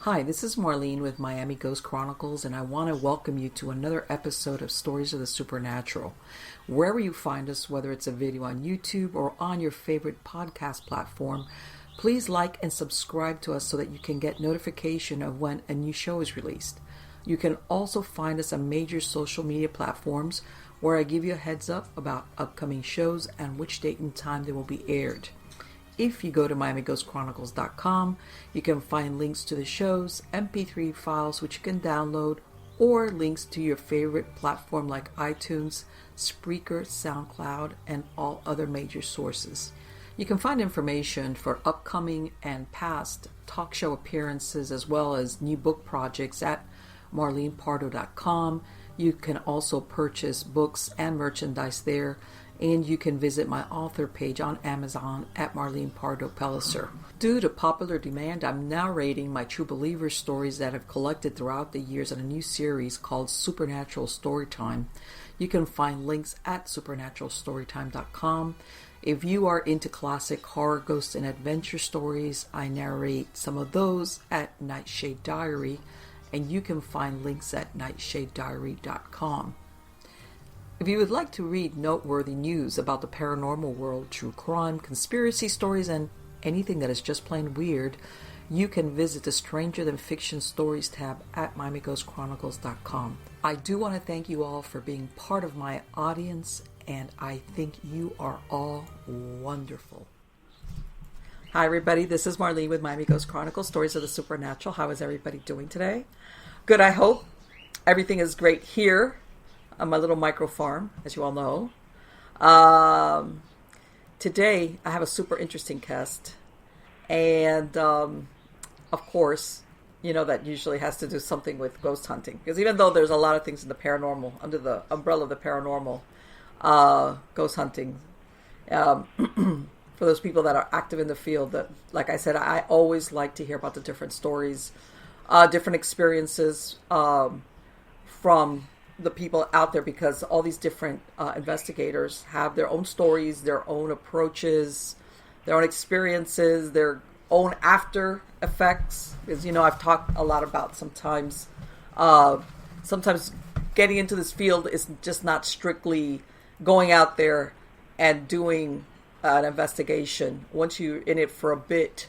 Hi, this is Marlene with Miami Ghost Chronicles, and I want to welcome you to another episode of Stories of the Supernatural. Wherever you find us, whether it's a video on YouTube or on your favorite podcast platform, please like and subscribe to us so that you can get notification of when a new show is released. You can also find us on major social media platforms where I give you a heads up about upcoming shows and which date and time they will be aired. If you go to MiamiGhostChronicles.com, you can find links to the shows, MP3 files which you can download, or links to your favorite platform like iTunes, Spreaker, SoundCloud, and all other major sources. You can find information for upcoming and past talk show appearances as well as new book projects at MarlenePardo.com. You can also purchase books and merchandise there, and you can visit my author page on Amazon at Marlene Pardo Pellicer. Due to popular demand, I'm narrating my True Believer stories that I've collected throughout the years in a new series called Supernatural Storytime. You can find links at supernaturalstorytime.com. If you are into classic horror, ghost, and adventure stories, I narrate some of those at Nightshade Diary, and you can find links at nightshadediary.com. If you would like to read noteworthy news about the paranormal world, true crime, conspiracy stories, and anything that is just plain weird, you can visit the Stranger Than Fiction Stories tab at MiamiGhostChronicles.com. I do want to thank you all for being part of my audience, and I think you are all wonderful. Hi everybody, this is Marlene with Miami Ghost Chronicles, Stories of the Supernatural. How is everybody doing today? Good, I hope. Everything is great here on my little micro farm, as you all know. Today, I have a super interesting guest. And, of course, you know that usually has to do something with ghost hunting. Because even though there's a lot of things in the paranormal, under the umbrella of the paranormal, ghost hunting, for those people that are active in the field, that, like I said, I always like to hear about the different stories, different experiences from the people out there, because all these different investigators have their own stories, their own approaches, their own experiences, their own after effects. Because, you know, I've talked a lot about sometimes getting into this field is just not strictly going out there and doing an investigation. Once you're in it for a bit,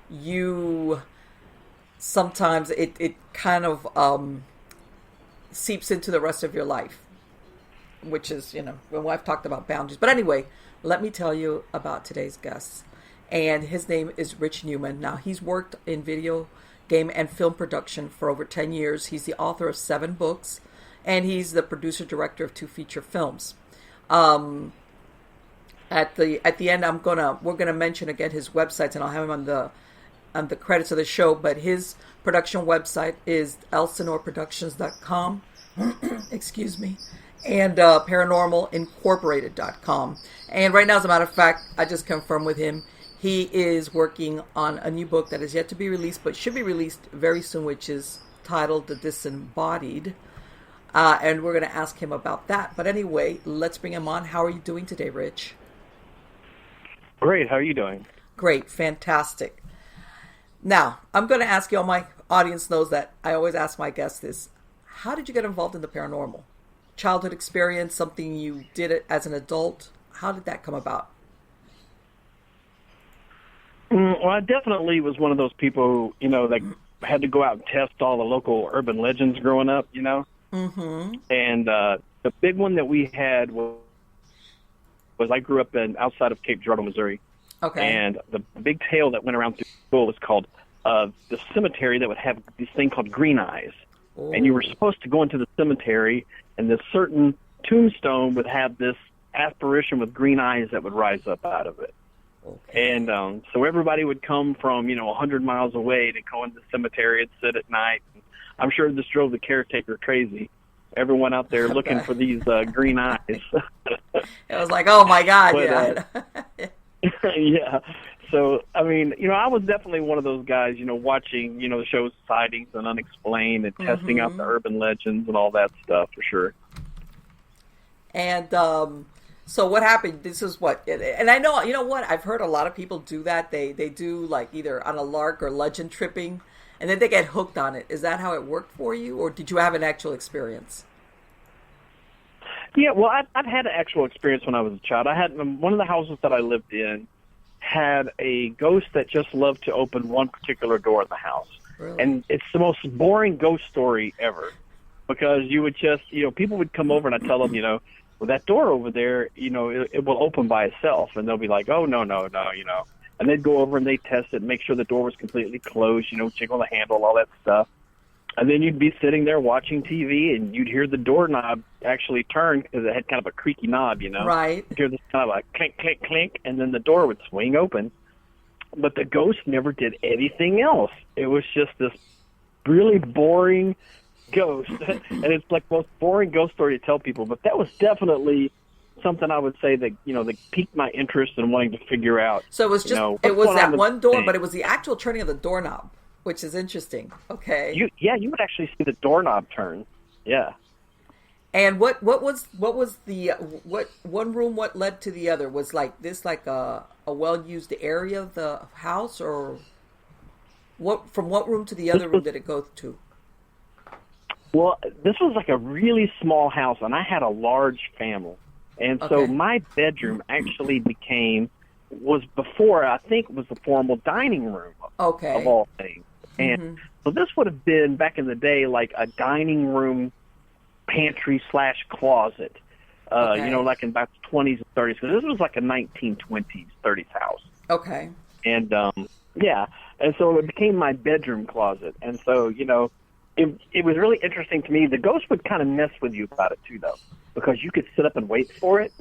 you sometimes it kind of seeps into the rest of your life, which is, you know, when I've talked about boundaries. But anyway, let me tell you about today's guest. And his name is Rich Newman. Now, he's worked in video game and film production for over 10 years. He's the author of 7 books, and he's the producer director of 2 feature films. At the end, we're gonna mention again his websites, and I'll have him on the credits of the show. But his production website is elsinoreproductions.com, excuse me, and paranormalincorporated.com. And right now, as a matter of fact, I just confirmed with him, he is working on a new book that is yet to be released, but should be released very soon, which is titled The Disembodied. And we're going to ask him about that. But anyway, let's bring him on. How are you doing today, Rich? Great. How are you doing? Great. Fantastic. Now, I'm going to ask you, all my audience knows that I always ask my guests this. How did you get involved in the paranormal? Childhood experience, something you did it as an adult? How did that come about? Well, I definitely was one of those people, you know, that had to go out and test all the local urban legends growing up, you know. Mm-hmm. And the big one that we had was I grew up outside of Cape Girardeau, Missouri. Okay. And the big tale that went around through school was called the cemetery that would have this thing called green eyes. Ooh. And you were supposed to go into the cemetery, and this certain tombstone would have this apparition with green eyes that would rise up out of it. Okay. And so everybody would come from, 100 miles away to go into the cemetery and sit at night. I'm sure this drove the caretaker crazy. Everyone out there looking for these green eyes. It was like, oh my God, yeah. Yeah. So, I mean, I was definitely one of those guys, watching, the shows Sightings and Unexplained and testing out the urban legends and all that stuff, for sure. And So what happened? This is what, and I know, you know what? I've heard a lot of people do that. They do like either on a lark or legend tripping, and then they get hooked on it. Is that how it worked for you, or did you have an actual experience? Yeah, well, I've had an actual experience when I was a child. I had one of the houses that I lived in had a ghost that just loved to open one particular door in the house. Really? And it's the most boring ghost story ever, because you would just, people would come over and I'd tell them, well, that door over there, it will open by itself. And they'll be like, oh, no. And they'd go over and they'd test it, make sure the door was completely closed, jiggle the handle, all that stuff. And then you'd be sitting there watching TV, and you'd hear the doorknob actually turn because it had kind of a creaky knob, Right. You'd hear this kind of a clink, clink, clink, and then the door would swing open. But the ghost never did anything else. It was just this really boring ghost. And it's like the most boring ghost story to tell people. But that was definitely something I would say that, that piqued my interest in wanting to figure out. So it was just, it was that one door, but it was the actual turning of the doorknob, which is interesting. Okay. You would actually see the doorknob turn. Yeah. And what was the what one room? What led to the other? Was like this like a well used area of the house, or what? From what room to the other room did it go to? Well, this was like a really small house, and I had a large family, and so my bedroom actually was before, I think, was the formal dining room of all things. And so this would have been, back in the day, like a dining room pantry / closet, like in about the 20s and 30s. Because this was like a 1920s, 30s house. Okay. And, and so it became my bedroom closet. And so, it was really interesting to me. The ghost would kind of mess with you about it, too, though, because you could sit up and wait for it,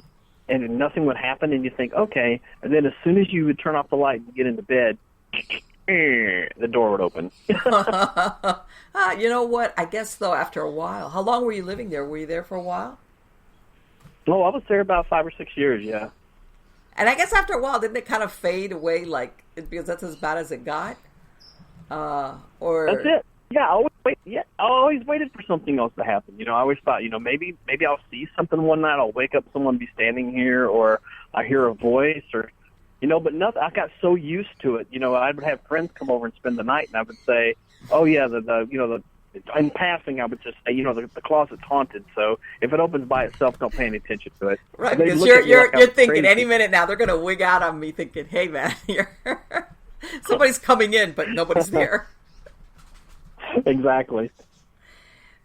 and nothing would happen, and you think, okay. And then as soon as you would turn off the light and get into bed, the door would open. You know what? I guess, though, after a while. How long were you living there? Were you there for a while? Oh, I was there about 5 or 6 years, yeah. And I guess after a while, didn't it kind of fade away, like, because that's as bad as it got? Or that's it. Yeah, I always waited for something else to happen. I always thought, maybe I'll see something one night. I'll wake up, someone be standing here, or I hear a voice, or but nothing. I got so used to it. I would have friends come over and spend the night, and I would say, "Oh yeah, in passing, I would just say, the closet's haunted. So if it opens by itself, don't pay any attention to it." Right, because you're thinking crazy. Any minute now they're going to wig out on me, thinking, "Hey man, somebody's coming in, but nobody's there." Exactly.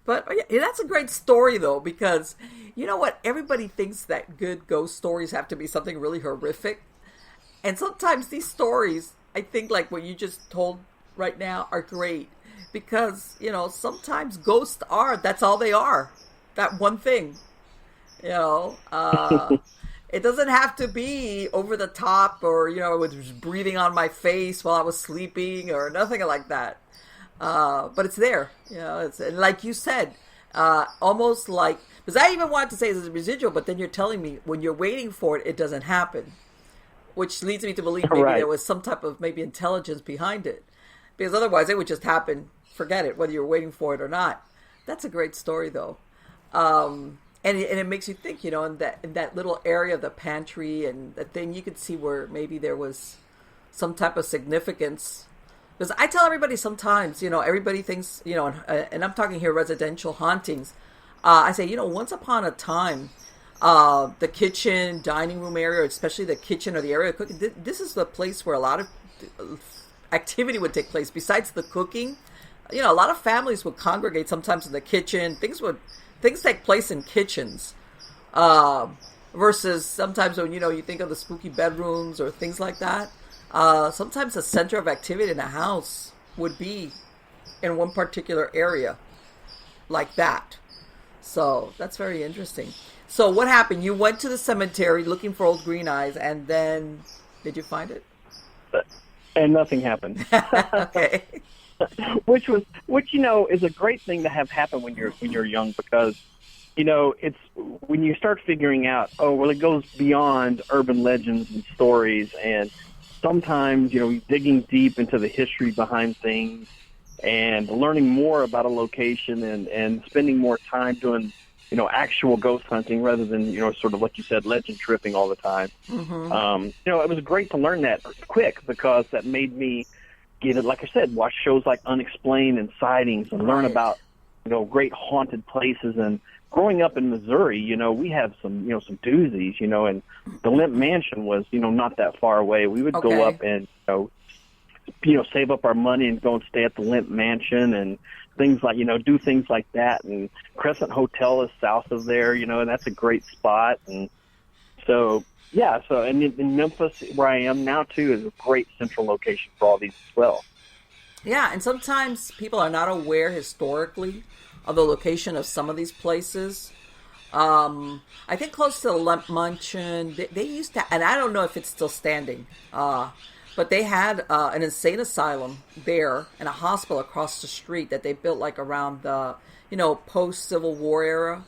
But that's a great story, though, because you know what? Everybody thinks that good ghost stories have to be something really horrific. And sometimes these stories, I think, like what you just told right now, are great. Because, sometimes ghosts that's all they are. That one thing. It doesn't have to be over the top or, it was breathing on my face while I was sleeping or nothing like that. But it's there. It's like you said, almost like, because I even wanted to say it's a residual, but then you're telling me when you're waiting for it, it doesn't happen. Which leads me to believe maybe there was some type of maybe intelligence behind it. Because otherwise it would just happen, forget it, whether you're waiting for it or not. That's a great story, though. And it makes you think, in that little area of the pantry and the thing, you could see where maybe there was some type of significance. Because I tell everybody sometimes, everybody thinks, and I'm talking here residential hauntings. I say, once upon a time, the kitchen, dining room area, especially the kitchen or the area of cooking, this is the place where a lot of activity would take place. Besides the cooking, a lot of families would congregate sometimes in the kitchen. Things take place in kitchens, versus sometimes when, you think of the spooky bedrooms or things like that. Sometimes the center of activity in a house would be in one particular area like that. So that's very interesting. So what happened? You went to the cemetery looking for old green eyes, and then did you find it? And nothing happened. Okay. Which is a great thing to have happen when you're young, because it's when you start figuring out, it goes beyond urban legends and stories, and sometimes digging deep into the history behind things and learning more about a location and spending more time doing actual ghost hunting rather than, sort of like you said, legend tripping all the time. Mm-hmm. It was great to learn that quick because that made me get it, like I said, watch shows like Unexplained and Sightings and learn about, great haunted places. And growing up in Missouri, we have some doozies, and the Limp Mansion was, not that far away. We would go up and, save up our money and go and stay at the Limp Mansion and things like, do things like that. And Crescent Hotel is south of there, and that's a great spot. And so, yeah, and in Memphis, where I am now, too, is a great central location for all these as well. Yeah, and sometimes people are not aware historically of the location of some of these places. I think close to the Limp Mansion, they used to, and I don't know if it's still standing, but they had an insane asylum there and a hospital across the street that they built like around the, post-Civil War era.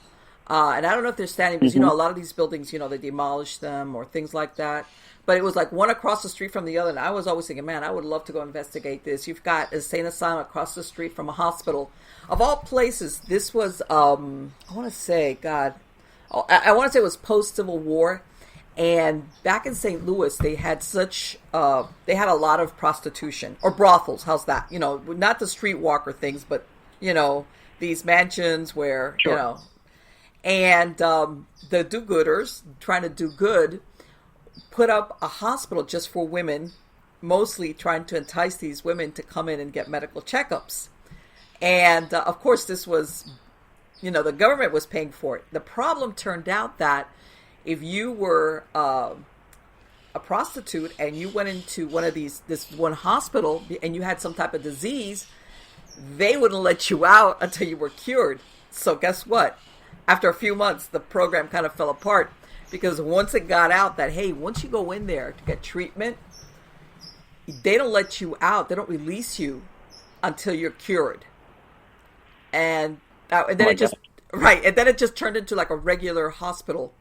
And I don't know if they're standing because, a lot of these buildings, they demolished them or things like that. But it was like one across the street from the other. And I was always thinking, man, I would love to go investigate this. You've got an insane asylum across the street from a hospital. Of all places, this was, I want to say, I want to say it was post-Civil War. And back in St. Louis, they had they had a lot of prostitution or brothels. How's that? Not the streetwalker things, but, these mansions where, Sure. And the do-gooders, trying to do good, put up a hospital just for women, mostly trying to entice these women to come in and get medical checkups. And, of course, this was, the government was paying for it. The problem turned out that if you were a prostitute and you went into this one hospital and you had some type of disease, they wouldn't let you out until you were cured. So guess what? After a few months, the program kind of fell apart because once it got out that, hey, once you go in there to get treatment, they don't let you out. They don't release you until you're cured. And then and then it just turned into like a regular hospital,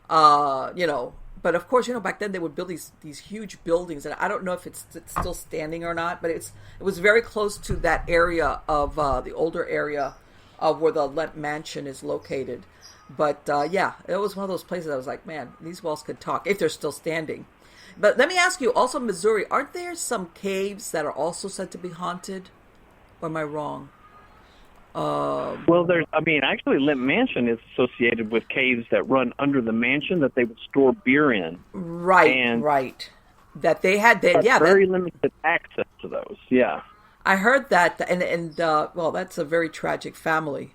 But of course, back then they would build these huge buildings, and I don't know if it's still standing or not, but it was very close to that area of the older area of where the Limp Mansion is located. But yeah, it was one of those places I was like, man, these walls could talk if they're still standing. But let me ask you, also Missouri, aren't there some caves that are also said to be haunted? Or am I wrong? Well, actually Limp Mansion is associated with caves that run under the mansion that they would store beer in. Right. That they had, very limited access to those, yeah. I heard that, and well, that's a very tragic family.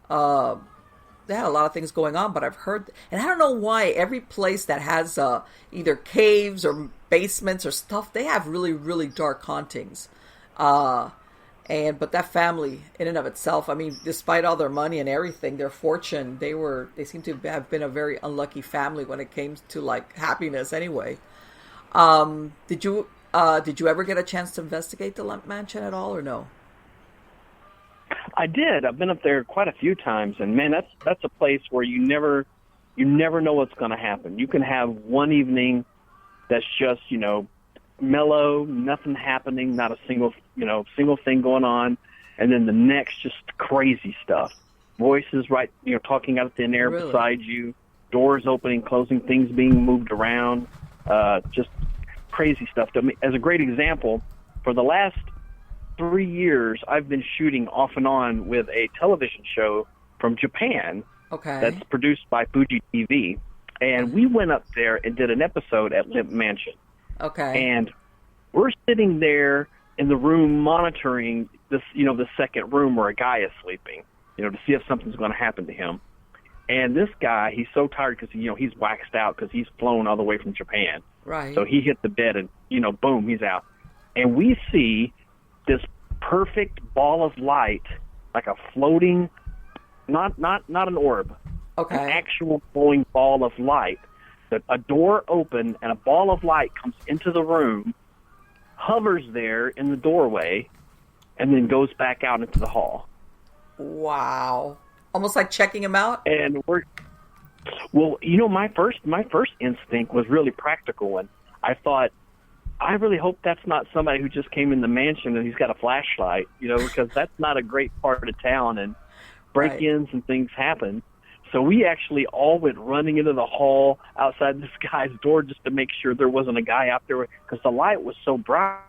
They had a lot of things going on, but I've heard, and I don't know why every place that has either caves or basements or stuff, they have really, really dark hauntings. But that family, in and of itself, I mean, despite all their money and everything, their fortune, they seem to have been a very unlucky family when it came to like happiness. Anyway, did you ever get a chance to investigate the Limp Mansion at all, or no? I did. I've been up there quite a few times, and man, that's a place where you never know what's going to happen. You can have one evening that's just mellow, nothing happening, not a single thing going on, and then the next just crazy stuff. Voices talking out in the air beside you, doors opening, closing, things being moved around, just crazy stuff. As a great example, for the last 3 years, I've been shooting off and on with a television show from Japan that's produced by Fuji TV, and we went up there and did an episode at Limp Mansion. Okay. And we're sitting there in the room monitoring this, the second room where a guy is sleeping, to see if something's going to happen to him. And this guy, he's so tired because, he's waxed out because he's flown all the way from Japan. Right. So he hit the bed and, boom, he's out. And we see this perfect ball of light, like a floating, not an orb, an actual glowing ball of light. A door opened and a ball of light comes into the room, hovers there in the doorway, and then goes back out into the hall. Wow. Almost like checking him out? And my first instinct was really practical, and I thought, I really hope that's not somebody who just came in the mansion and he's got a flashlight, because that's not a great part of town, and break-ins and things happen. So we actually all went running into the hall outside this guy's door just to make sure there wasn't a guy out there, because the light was so bright.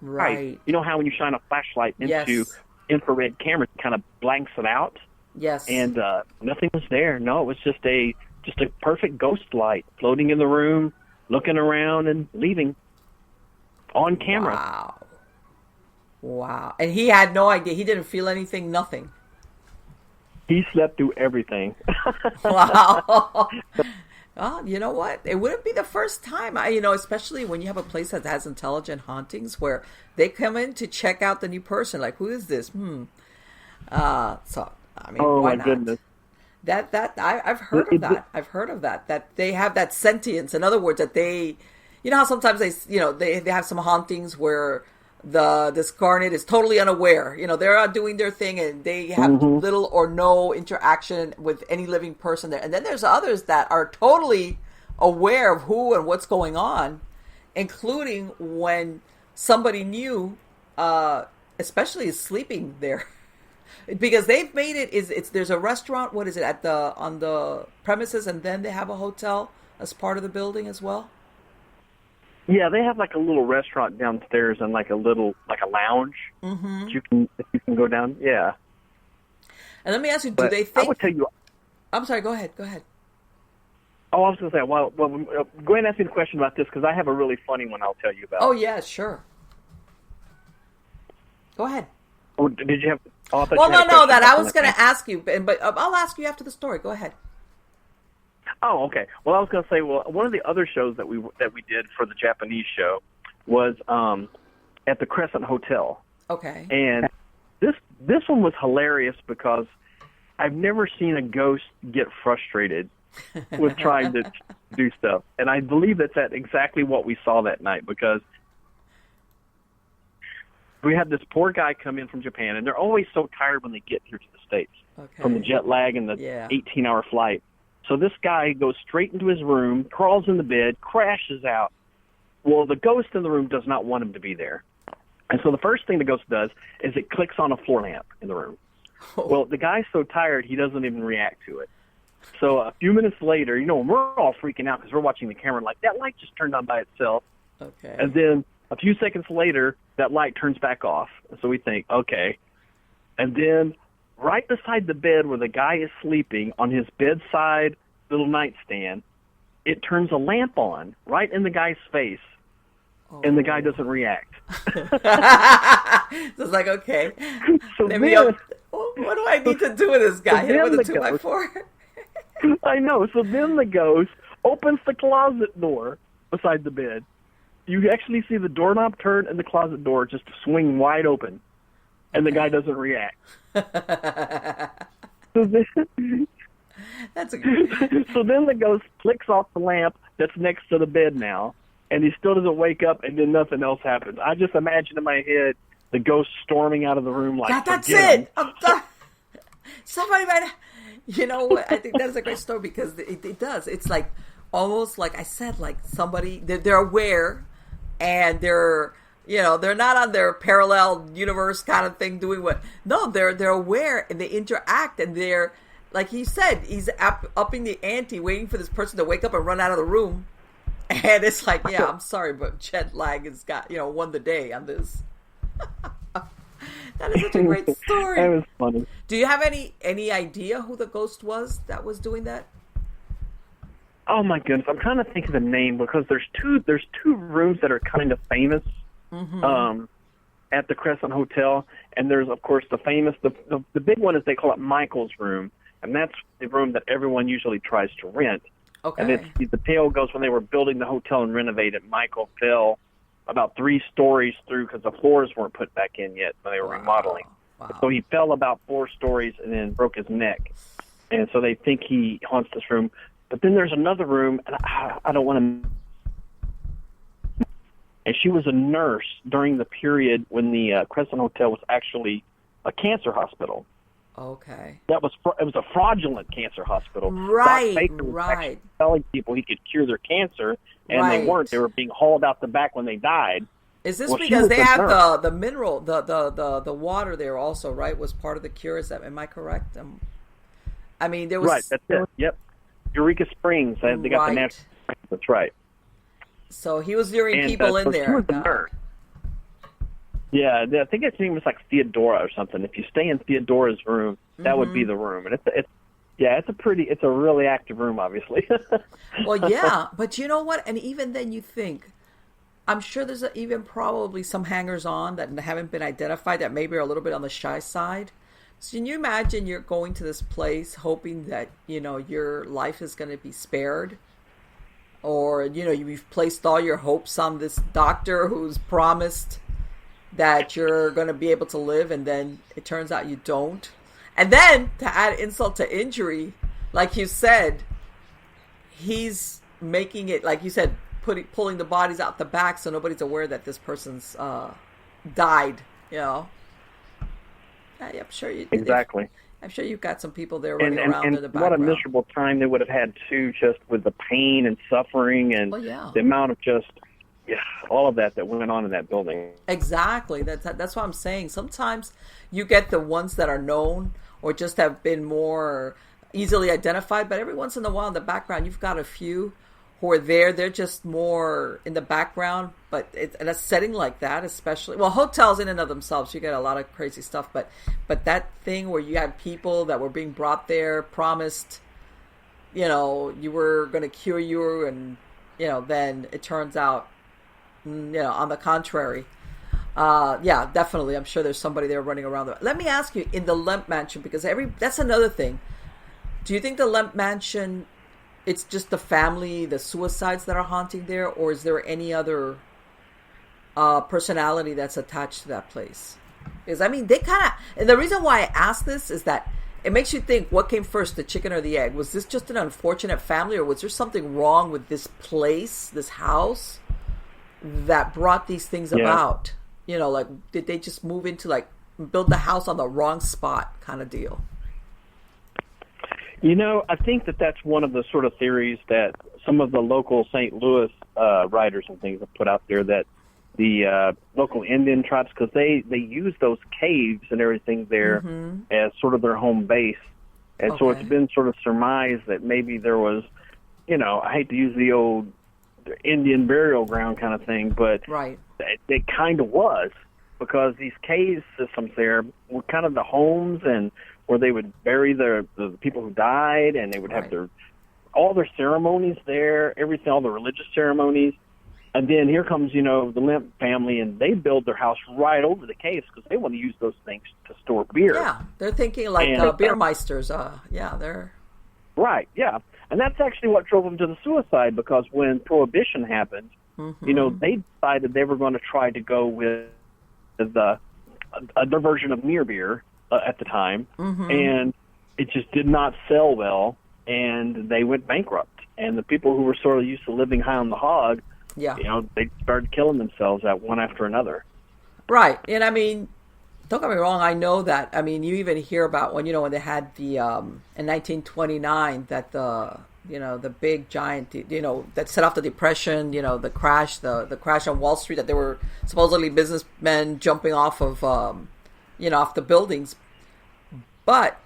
Right. You know how when you shine a flashlight into infrared camera, it kind of blanks it out? Yes. And nothing was there. No, it was just a perfect ghost light floating in the room, looking around and leaving on camera. Wow. And he had no idea. He didn't feel anything, nothing. He slept through everything. Wow. Well, you know what? It wouldn't be the first time. Especially when you have a place that has intelligent hauntings where they come in to check out the new person. Like, who is this? So, I mean, why not? Goodness. I've heard of that. I've heard of that. That they have that sentience. In other words, that they, how sometimes they have some hauntings where the discarnate is totally unaware. They're out doing their thing and they have little or no interaction with any living person there. And then there's others that are totally aware of who and what's going on, including when somebody new, especially is sleeping there. Because they've made there's a restaurant, what is it, on the premises, and then they have a hotel as part of the building as well? Yeah, they have like a little restaurant downstairs and like a lounge. If you can go down. Yeah. And let me ask you, do they think... I would tell you... I'm sorry, go ahead. Oh, I was going to say, well, go ahead and ask me the question about this, because I have a really funny one I'll tell you about. Oh, yeah, sure. Go ahead. Oh, did you have... Oh, no, that I was going to ask you, but I'll ask you after the story. Go ahead. Oh, okay. Well, I was going to say, one of the other shows that we did for the Japanese show was at the Crescent Hotel. Okay. And this one was hilarious because I've never seen a ghost get frustrated with trying to do stuff. And I believe that's exactly what we saw that night, because we had this poor guy come in from Japan, and they're always so tired when they get here to the States from the jet lag and the 18-hour flight. So this guy goes straight into his room, crawls in the bed, crashes out. Well, the ghost in the room does not want him to be there. And so the first thing the ghost does is it clicks on a floor lamp in the room. Well, the guy's so tired, he doesn't even react to it. So a few minutes later, we're all freaking out because we're watching the camera like, that light just turned on by itself. Okay. And then a few seconds later, that light turns back off. So we think, okay. And then right beside the bed where the guy is sleeping, on his bedside little nightstand, it turns a lamp on right in the guy's face, and the guy doesn't react. So it's like, okay, so what do I need to do with this guy? Hit him with a 2x4? I know. So then the ghost opens the closet door beside the bed. You actually see the doorknob turn and the closet door just swing wide open, and the guy doesn't react. So then, that's a good... So then the ghost clicks off the lamp that's next to the bed now, and he still doesn't wake up, and then nothing else happens. I just imagine in my head the ghost storming out of the room like, that's it. I'm done. Somebody might... You know what? I think that's a great story because it does. It's like almost like I said, like somebody, they're aware, and they're not on their parallel universe kind of thing doing what. No, they're aware, and they interact, and they're, like he said, he's upping the ante, waiting for this person to wake up and run out of the room. And it's like, yeah, I'm sorry, but jet lag has got, won the day on this. That is such a great story. That was funny. Do you have any idea who the ghost was that was doing that? Oh my goodness, I'm trying to think of the name because there's two rooms that are kind of famous at the Crescent Hotel, and there's of course the famous the big one is they call it Michael's room, and that's the room that everyone usually tries to rent. Okay. And the tale goes when they were building the hotel and renovated, Michael fell about 3 stories through because the floors weren't put back in yet when they were remodeling. Wow. So he fell about 4 stories and then broke his neck. And so they think he haunts this room. But then there's another room, and I don't want to... And she was a nurse during the period when the Crescent Hotel was actually a cancer hospital. Okay. It was a fraudulent cancer hospital. Right, Doc Baker was actually telling people he could cure their cancer, and they weren't. They were being hauled out the back when they died. Is this because they have the mineral, the water there also, right, was part of the cure? Am I correct? I mean, there was Right, that's it. Yep. Eureka Springs. They got the natural. That's right. So he was luring people in there. He was the nurse. Yeah, I think its name was like Theodora or something. If you stay in Theodora's room, that would be the room, and it's a really active room, obviously. Well, yeah, but you know what? And even then, you think, I'm sure there's even probably some hangers-on that haven't been identified that maybe are a little bit on the shy side. So can you imagine you're going to this place hoping that, your life is going to be spared? Or, you've placed all your hopes on this doctor who's promised that you're going to be able to live, and then it turns out you don't. And then, to add insult to injury, like you said, he's making it, like you said, pulling the bodies out the back so nobody's aware that this person's died, I'm sure you exactly. I'm sure you've got some people there running around in the background. What a miserable time they would have had too, just with the pain and suffering and the amount of just all of that went on in that building. Exactly. That's what I'm saying. Sometimes you get the ones that are known or just have been more easily identified, but every once in a while in the background you've got a few who are there. They're just more in the background, but in a setting like that, especially, well, hotels in and of themselves, you get a lot of crazy stuff, but that thing where you had people that were being brought there, promised, you were going to cure you, and, then it turns out, on the contrary. Yeah, definitely. I'm sure there's somebody there running around. Let me ask you, in the Lemp Mansion, because that's another thing. Do you think the Lemp Mansion, it's just the family, the suicides that are haunting there, or is there any other personality that's attached to that place? Because, they kind of... And the reason why I ask this is that it makes you think, what came first, the chicken or the egg? Was this just an unfortunate family, or was there something wrong with this place, this house, that brought these things about? Did they just move into, build the house on the wrong spot kind of deal? I think that's one of the sort of theories that some of the local St. Louis writers and things have put out there, that the local Indian tribes, because they use those caves and everything there as sort of their home base. And so it's been sort of surmised that maybe there was, I hate to use the old Indian burial ground kind of thing, but it kind of was, because these cave systems there were kind of the homes and where they would bury the people who died, and they would have all their ceremonies there, everything, all the religious ceremonies. And then here comes, the Lemp family, and they build their house right over the caves because they want to use those things to store beer. Yeah, they're thinking like beer meisters. They're... Right, yeah. And that's actually what drove them to the suicide, because when Prohibition happened, they decided they were going to try to go with their version of near beer at the time, and it just did not sell well, and they went bankrupt. And the people who were sort of used to living high on the hog, they started killing themselves one after another. Right. And don't get me wrong, I know that. You even hear about when they had the in 1929 that the big giant, that set off the Depression, the crash on Wall Street, that there were supposedly businessmen jumping off of off the buildings. But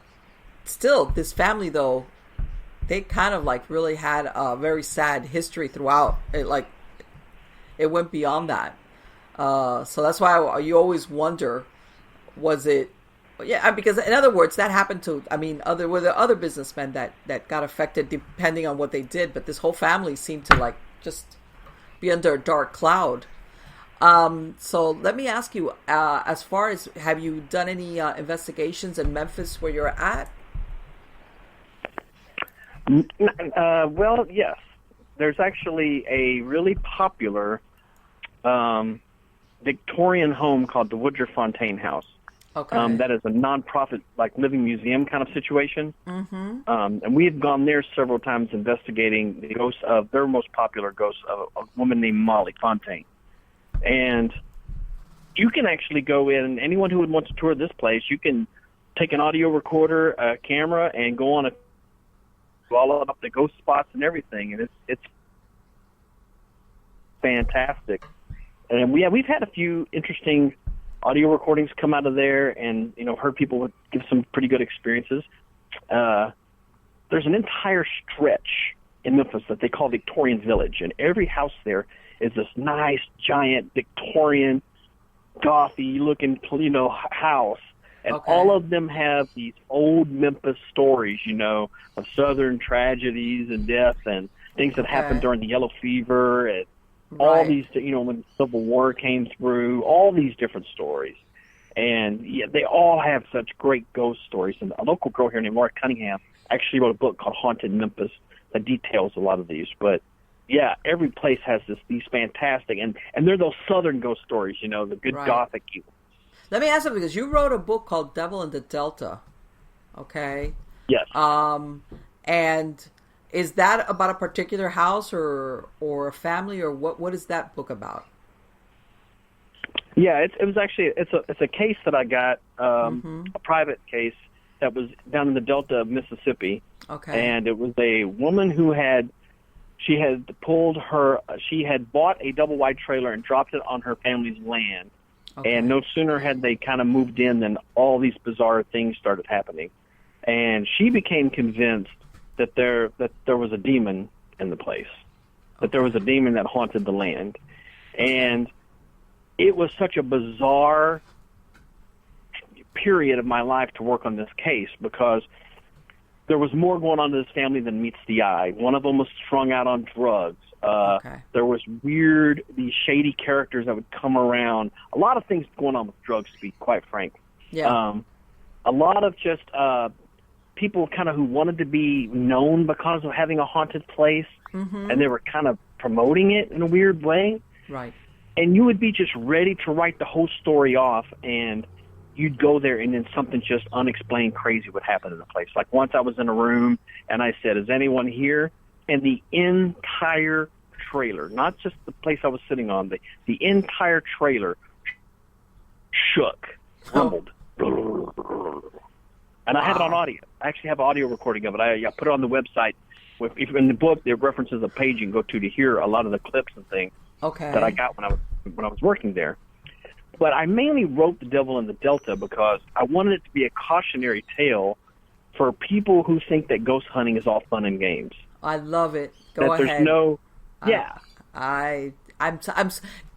still, this family, though, they kind of really had a very sad history throughout. It went beyond that. So that's why you always wonder, was it... Yeah, because in other words, that happened to, were there other businessmen that got affected depending on what they did, but this whole family seemed to just be under a dark cloud. So let me ask you, as far as, have you done any investigations in Memphis where you're at? Well, yes. There's actually a really popular Victorian home called the Woodruff Fontaine House. Okay. That is a non-profit, living museum kind of situation. And we have gone there several times investigating the ghosts of their most popular ghost, of a woman named Molly Fontaine. And you can actually go in, anyone who would want to tour this place, you can take an audio recorder, a camera, and go on all up the ghost spots and everything. And it's fantastic. And we've had a few interesting audio recordings come out of there, and heard people give some pretty good experiences. there's an entire stretch in Memphis that they call Victorian Village, and every house there is this nice, giant, Victorian, gothy-looking, house. And all of them have these old Memphis stories, of Southern tragedies and death and things that happened during the Yellow Fever and all these, when the Civil War came through, all these different stories. And they all have such great ghost stories. And a local girl here named Laura Cunningham actually wrote a book called Haunted Memphis that details a lot of these. But yeah, every place has these fantastic, and they're those Southern ghost stories, the good Gothic. Let me ask you, because you wrote a book called Devil in the Delta, okay? Yes. And is that about a particular house or a family, or what is that book about? Yeah, it was actually it's a case that I got, a private case that was down in the Delta of Mississippi. Okay. And it was a woman who had bought a double wide trailer and dropped it on her family's land. Okay. And no sooner had they kind of moved in than all these bizarre things started happening. And she became convinced that there was a demon in the place, that there was a demon that haunted the land. And it was such a bizarre period of my life to work on this case because there was more going on in this family than meets the eye. One of them was strung out on drugs. There was these shady characters that would come around. A lot of things going on with drugs, to be quite frank. Yeah. A lot of just people kind of who wanted to be known because of having a haunted place, and they were kind of promoting it in a weird way. Right. And you would be just ready to write the whole story off, and you'd go there, and then something just unexplained crazy would happen in the place. Like once I was in a room, and I said, "Is anyone here?" And the entire trailer, not just the place I was sitting on, the entire trailer shook, rumbled. And I have it on audio. I actually have audio recording of it. I put it on the website. If in the book, there references a page you can go to hear a lot of the clips and things that I got when I was working there. But I mainly wrote The Devil in the Delta because I wanted it to be a cautionary tale for people who think that ghost hunting is all fun and games. I love it. Go ahead. There's no,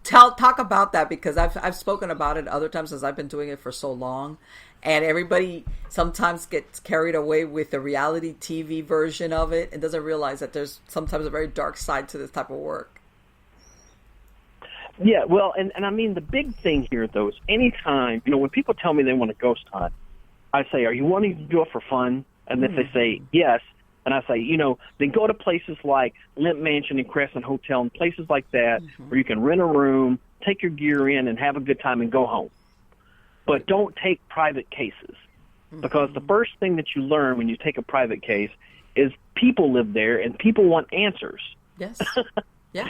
talk about that, because I've spoken about it other times, as I've been doing it for so long, and everybody sometimes gets carried away with the reality TV version of it and doesn't realize that there's sometimes a very dark side to this type of work. Yeah, well, and I mean, the big thing here, though, is anytime, when people tell me they want to ghost hunt, I say, "Are you wanting to do it for fun?" And if they say yes, and I say, then go to places like Limp Mansion and Crescent Hotel and places like that where you can rent a room, take your gear in, and have a good time and go home. But don't take private cases, because the first thing that you learn when you take a private case is people live there and people want answers. Yes. Yeah.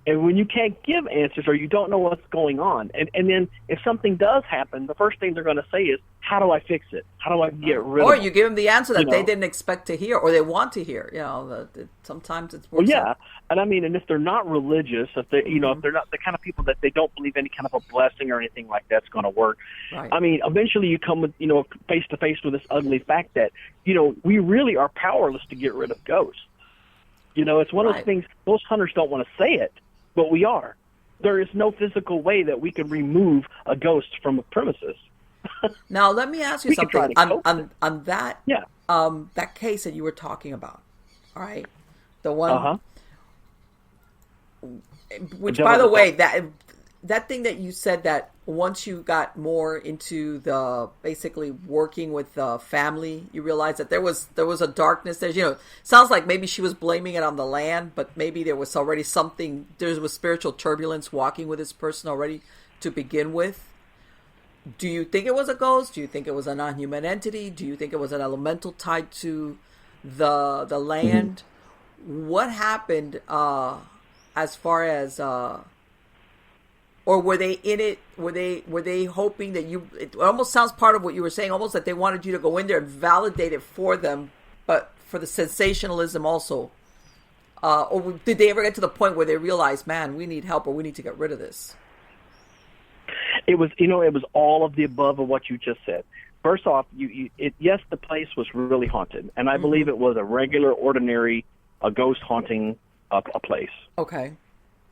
And when you can't give answers or you don't know what's going on, and then if something does happen, the first thing they're going to say is, "How do I fix it? How do I get rid of it?" Or you give them the answer that they didn't expect to hear or they want to hear. Sometimes it's worse. Well, yeah, and I mean, and if they're not religious, if they, if they're not the kind of people that they don't believe any kind of a blessing or anything like that's going to work. Right. I mean, eventually you come with, face to face with this ugly fact that, we really are powerless to get rid of ghosts. It's one of those things. Most hunters don't want to say it, but we are. There is no physical way that we can remove a ghost from a premises. Now, let me ask you something on that. Yeah. That case that you were talking about. All right, the one. Which, by the way, that thing that you said, that once you got more into the basically working with the family, you realized that there was a darkness there. Sounds like maybe she was blaming it on the land, but maybe there was already something. There was spiritual turbulence walking with this person already to begin with. Do you think it was a ghost? Do you think it was a non-human entity? Do you think it was an elemental tied to the land? What happened as far as or were they in it? Were they hoping that you? It almost sounds part of what you were saying, almost that they wanted you to go in there and validate it for them, but for the sensationalism also. Or did they ever get to the point where they realized, man, we need help, or we need to get rid of this? It was, it was all of the above of what you just said. first off, yes, the place was really haunted, and I believe it was a regular, ordinary, a ghost haunting a place. Okay.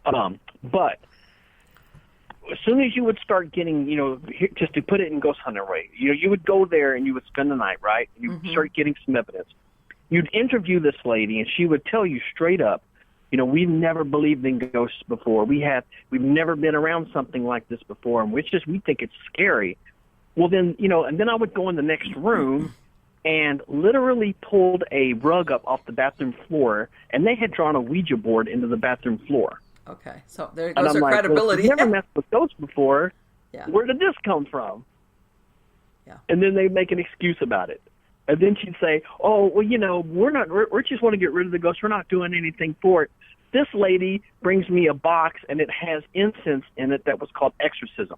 But as soon as you would start getting, just to put it in ghost hunter way, you would go there and you would spend the night, right? You would start getting some evidence. You'd interview this lady, and she would tell you straight up, we've never believed in ghosts before. We've never been around something like this before, and we think it's scary. Well, then, and then I would go in the next room and literally pulled a rug up off the bathroom floor, and they had drawn a Ouija board into the bathroom floor. Okay, so there goes her credibility. Well, never messed with ghosts before. Yeah. Where did this come from? Yeah. And then they make an excuse about it. And then she'd say, "Oh, well, we just want to get rid of the ghost. We're not doing anything for it." This lady brings me a box, and it has incense in it that was called exorcism.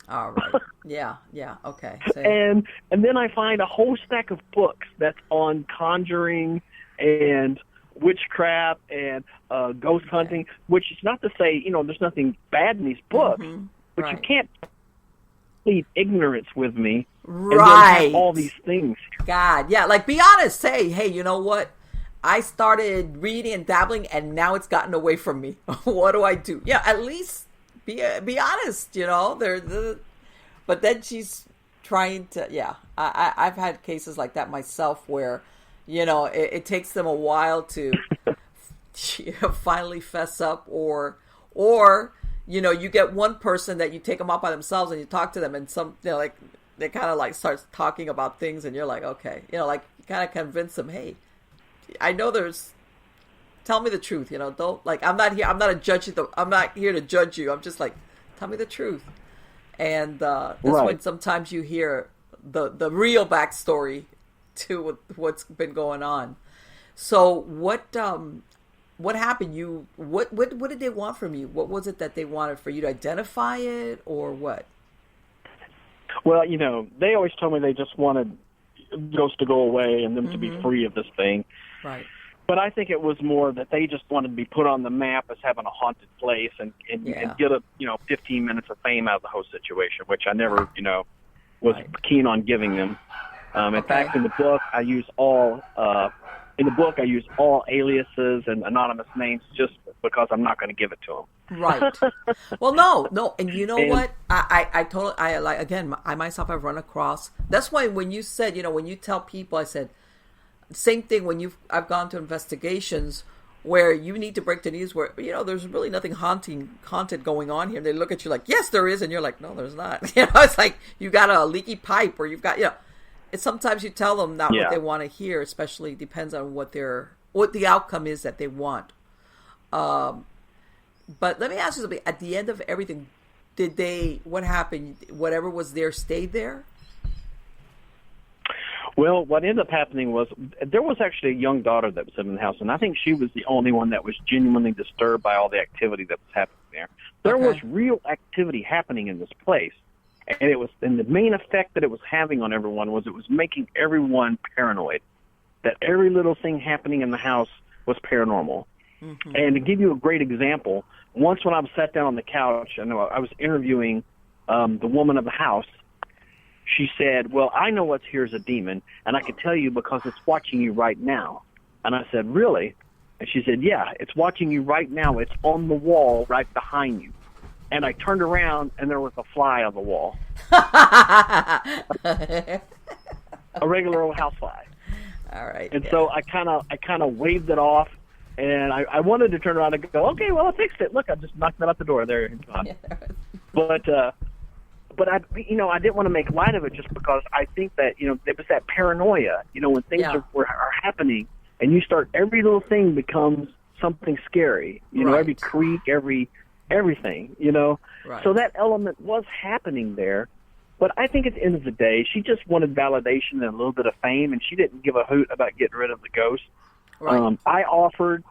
All right. Yeah. Okay. So, and then I find a whole stack of books that's on conjuring and witchcraft and ghost hunting, which is not to say, there's nothing bad in these books, but you can't plead ignorance with me and then have all these things. God, yeah, like be honest. Say, hey, you know what? I started reading and dabbling, and now it's gotten away from me. What do I do? Yeah, at least be honest. But then she's trying to. Yeah, I've had cases like that myself where, it takes them a while to finally fess up, or you get one person that you take them out by themselves and you talk to them, and they kind of like start talking about things, and you're like, okay, you kind of convince them, hey, I know tell me the truth, don't, like, I'm not here to judge you. I'm just like, tell me the truth. And that's when sometimes you hear the real backstory to what's been going on. So what happened? What did they want from you? What was it that they wanted for you to identify it, or what? Well, they always told me they just wanted ghosts to go away and them to be free of this thing. Right. But I think it was more that they just wanted to be put on the map as having a haunted place and get 15 minutes of fame out of the whole situation, which I never, was keen on giving them. In fact, in the book, I use all aliases and anonymous names just because I'm not going to give it to them. Right. Well, no, and you know what? I myself have run across. That's why when you said, when you tell people, I said, same thing when I've gone to investigations where you need to break the news where, there's really nothing haunted going on here. And they look at you like, yes, there is. And you're like, no, there's not. It's like you got a leaky pipe, or you've got, it's sometimes you tell them not what they want to hear, especially depends on what the outcome is that they want. But let me ask you something. At the end of everything, what happened? Whatever was there stayed there? Well, what ended up happening was there was actually a young daughter that was in the house, and I think she was the only one that was genuinely disturbed by all the activity that was happening there. There was real activity happening in this place, and the main effect that it was having on everyone was it was making everyone paranoid, that every little thing happening in the house was paranormal. Mm-hmm. And to give you a great example, once when I was sat down on the couch, I was interviewing the woman of the house. She said, well, I know what's here is a demon, and I can tell you because it's watching you right now. And I said, really? And she said, yeah, it's watching you right now. It's on the wall right behind you. And I turned around, and there was a fly on the wall. A regular old housefly. All right. And so I kind of waved it off, and I wanted to turn around and go, okay, well, I fixed it. Look, I just knocked it out the door. There it's gone. But I didn't want to make light of it just because I think that, it was that paranoia, when things are happening and you start, every little thing becomes something scary, every creak, everything, Right. So that element was happening there. But I think at the end of the day, she just wanted validation and a little bit of fame, and she didn't give a hoot about getting rid of the ghost. Right. I offered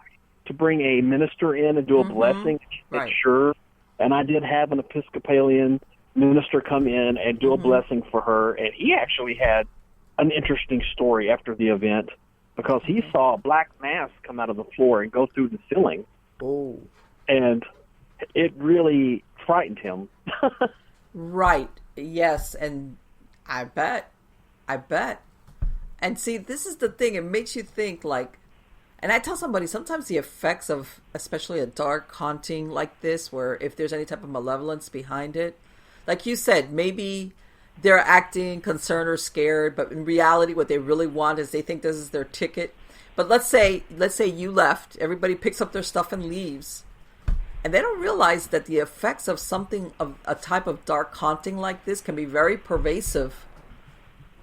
to bring a minister in and do a blessing. She said, sure. And I did have an Episcopalian minister come in and do a blessing for her, and he actually had an interesting story after the event because he saw a black mass come out of the floor and go through the ceiling. Oh. And it really frightened him. Right. Yes, and I bet I bet. And see, this is the thing. It makes you think, like, and I tell somebody sometimes the effects of, especially a dark haunting like this, where if there's any type of malevolence behind it, like you said, maybe they're acting concerned or scared, but in reality, what they really want is they think this is their ticket. But let's say you left, everybody picks up their stuff and leaves, and they don't realize that the effects of something of a type of dark haunting like this can be very pervasive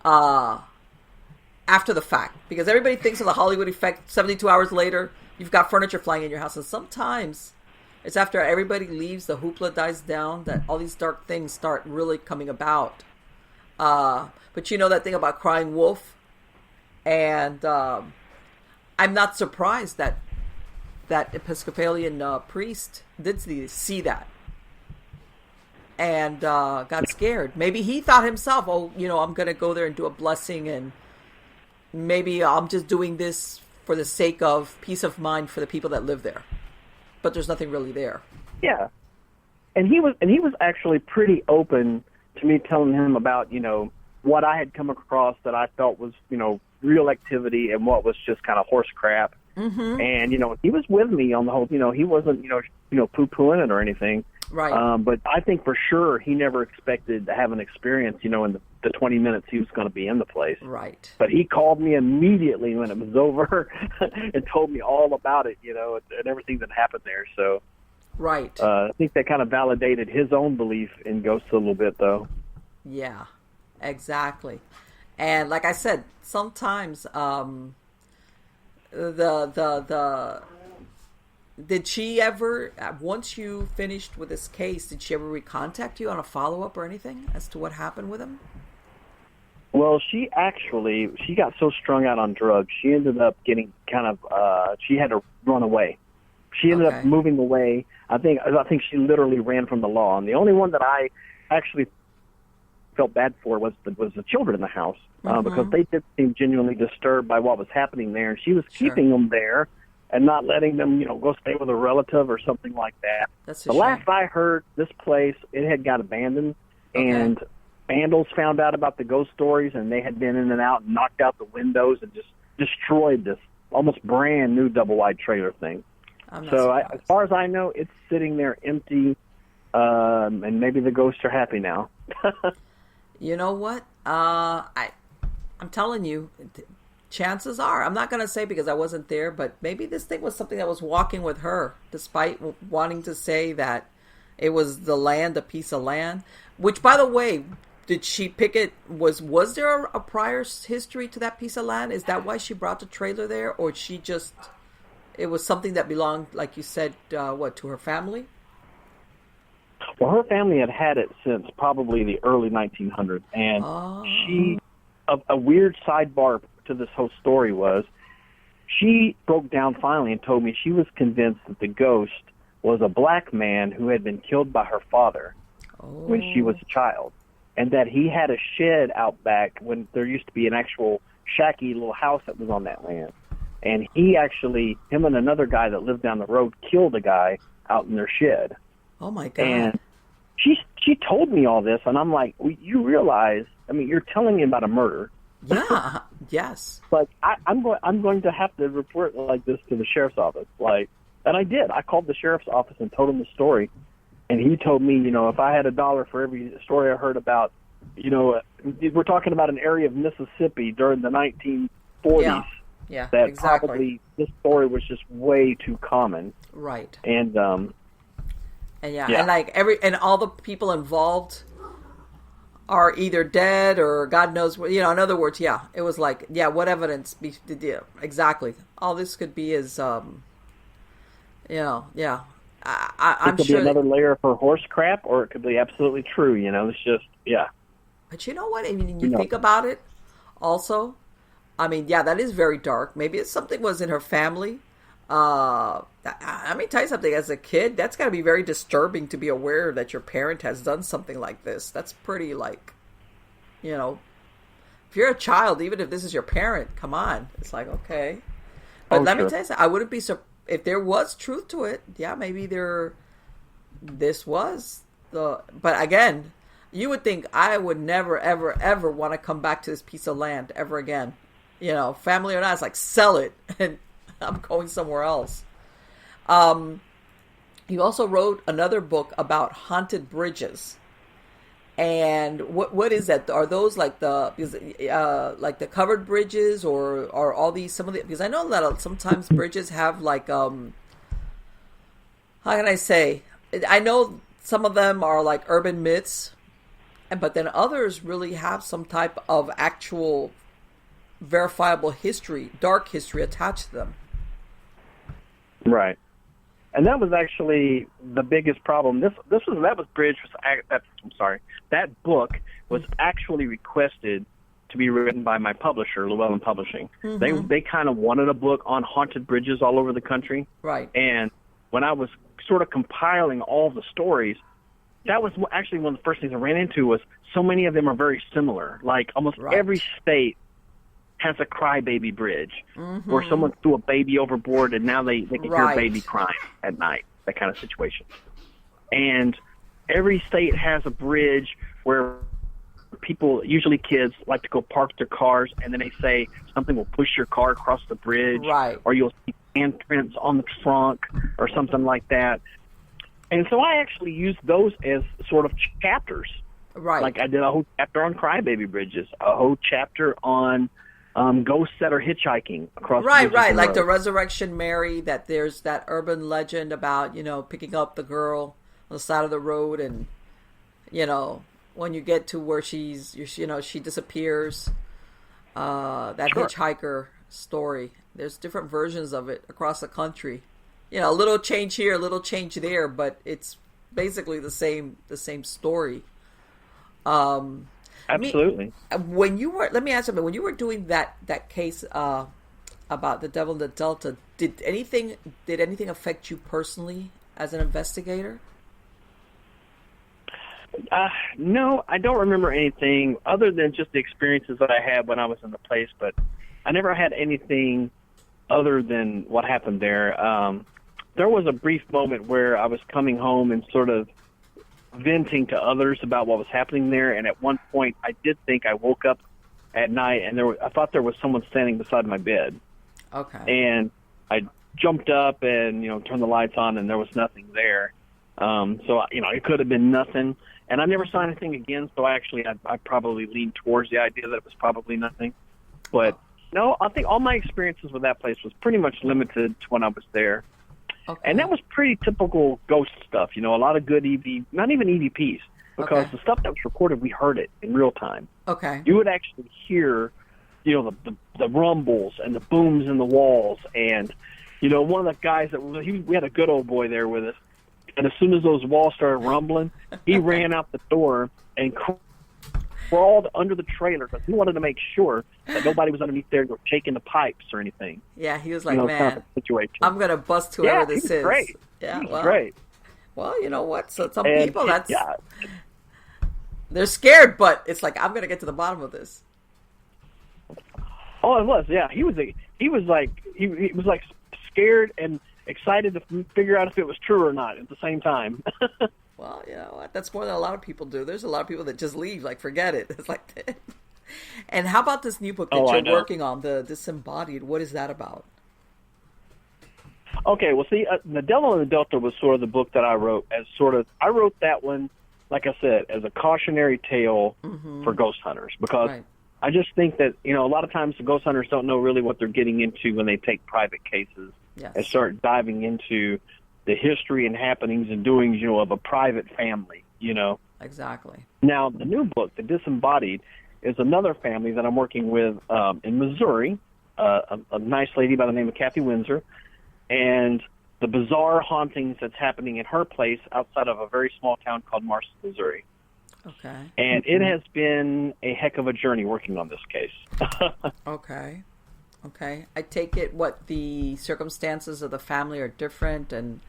after the fact, because everybody thinks of the Hollywood effect. 72 hours later, you've got furniture flying in your house, and sometimes it's after everybody leaves, the hoopla dies down, that all these dark things start really coming about. But you know that thing about crying wolf, and I'm not surprised that Episcopalian priest did see that and got scared. Maybe he thought himself, oh, I'm going to go there and do a blessing, and maybe I'm just doing this for the sake of peace of mind for the people that live there. But there's nothing really there. Yeah. And he was actually pretty open to me telling him about, what I had come across that I felt was, real activity and what was just kind of horse crap. Mm-hmm. And, he was with me on the whole, he wasn't, poo-pooing it or anything. Right. But I think for sure he never expected to have an experience, in the 20 minutes he was going to be in the place. Right. But he called me immediately when it was over and told me all about it, and everything that happened there. So, right. I think that kind of validated his own belief in ghosts a little bit, though. Yeah, exactly. And like I said, sometimes did she ever, once you finished with this case, did she ever recontact you on a follow-up or anything as to what happened with him? Well, she got so strung out on drugs, she ended up getting kind of, she had to run away. She ended up moving away. I think she literally ran from the law. And the only one that I actually felt bad for was the children in the house, because they did seem genuinely disturbed by what was happening there. And she was keeping them there and not letting them, go stay with a relative or something like that. That's the last I heard, this place, it had got abandoned, and vandals found out about the ghost stories, and they had been in and out and knocked out the windows and just destroyed this almost brand new double-wide trailer thing. So as far as I know, it's sitting there empty, and maybe the ghosts are happy now. You know what? I'm telling you, chances are, I'm not going to say because I wasn't there, but maybe this thing was something that was walking with her, despite wanting to say that it was the land, a piece of land. Which, by the way, did she pick it? Was there a prior history to that piece of land? Is that why she brought the trailer there, or she just, it was something that belonged, like you said, to her family? Well, her family had it since probably the early 1900s, and a weird sidebar to this whole story was, she broke down finally and told me she was convinced that the ghost was a black man who had been killed by her father when she was a child, and that he had a shed out back when there used to be an actual shacky little house that was on that land. And him and another guy that lived down the road killed a guy out in their shed. Oh, my God. And she told me all this, and I'm like, well, you realize, you're telling me about a murder. Yeah, yes. But I'm going to have to report like this to the sheriff's office. And I did. I called the sheriff's office and told him the story. And he told me, if I had $1 for every story I heard about, we're talking about an area of Mississippi during the 1940s. Yeah, that exactly. Probably this story was just way too common. Right. And and all the people involved are either dead or God knows what, in other words, it was like, what evidence exactly. All this could be is, I'm it could sure be another layer for horse crap, or it could be absolutely true, it's just, But you know what? You think about it also, that is very dark. Maybe it's something was in her family. Let me tell you something. As a kid, that's got to be very disturbing to be aware that your parent has done something like this. That's pretty, if you're a child, even if this is your parent, come on. It's like, okay. But let me tell you something. I wouldn't be surprised if there was truth to it. Yeah, maybe this was but again, You would think I would never, ever, ever want to come back to this piece of land ever again. You know, family or not, it's like, sell it, and I'm going somewhere else. You also wrote another book about haunted bridges. And what is that? Are those like the covered bridges, or are all these some of the? Because I know that sometimes bridges have like how can I say? I know some of them are like urban myths, but then others really have some type of actual verifiable history, dark history attached to them. Right. And that was actually the biggest problem. That book was actually requested to be written by my publisher, Llewellyn Publishing. Mm-hmm. They kind of wanted a book on haunted bridges all over the country. Right. And when I was sort of compiling all the stories, that was actually one of the first things I ran into was so many of them are very similar. Like almost every state has a crybaby bridge, where someone threw a baby overboard and now they can hear a baby crying at night, that kind of situation. And every state has a bridge where people, usually kids, like to go park their cars, and then they say something will push your car across the bridge, or you'll see handprints on the trunk or something like that. And so I actually used those as sort of chapters. Right. Like I did a whole chapter on crybaby bridges, a whole chapter on ghosts that are hitchhiking across right like road. the Resurrection Mary, that there's that urban legend about, you know, picking up the girl on the side of the road, and you know, when you get to where she disappears, that hitchhiker story. There's different versions of it across the country, you know, a little change here, a little change there, but it's basically the same story. Absolutely. When you were, let me ask something. When you were doing that case about the Devil in the Delta, did anything affect you personally as an investigator? No, I don't remember anything other than just the experiences that I had when I was in the place. But I never had anything other than what happened there. There was a brief moment where I was coming home and sort of venting to others about what was happening there, and at one point I did think I woke up at night and I thought there was someone standing beside my bed. Okay. And I jumped up and, you know, turned the lights on, and there was nothing there. So, you know, it could have been nothing. And I never saw anything again, so I probably leaned towards the idea that it was probably nothing. But no, I think all my experiences with that place was pretty much limited to when I was there. Okay. And that was pretty typical ghost stuff, you know, a lot of good not even EVPs, because the stuff that was recorded, we heard it in real time. Okay. You would actually hear, you know, the rumbles and the booms in the walls. And, you know, one of the guys we had a good old boy there with us. And as soon as those walls started rumbling, he ran out the door and crawled under the trailer because he wanted to make sure that nobody was underneath there shaking the pipes or anything. Yeah, he was like, man, kind of situation. I'm going to bust whoever this is. Great. Yeah, he was great. Well, you know what? So some people, they're scared, but it's like, I'm going to get to the bottom of this. Oh, it was, yeah. He was like scared and excited to figure out if it was true or not at the same time. Well, you know what? That's more than a lot of people do. There's a lot of people that just leave, like, forget it. It's like, and how about this new book that you're working on, the Disembodied? What is that about? Okay, well, see, The Devil in the Delta was sort of the book that I wrote I wrote that one, like I said, as a cautionary tale for ghost hunters, because I just think that, you know, a lot of times the ghost hunters don't know really what they're getting into when they take private cases and start diving into the history and happenings and doings, you know, of a private family, you know. Exactly. Now, the new book, The Disembodied, is another family that I'm working with in Missouri, a nice lady by the name of Kathy Windsor, and the bizarre hauntings that's happening in her place outside of a very small town called Marcy, Missouri. Okay. And it has been a heck of a journey working on this case. Okay. I take it the circumstances of the family are different, and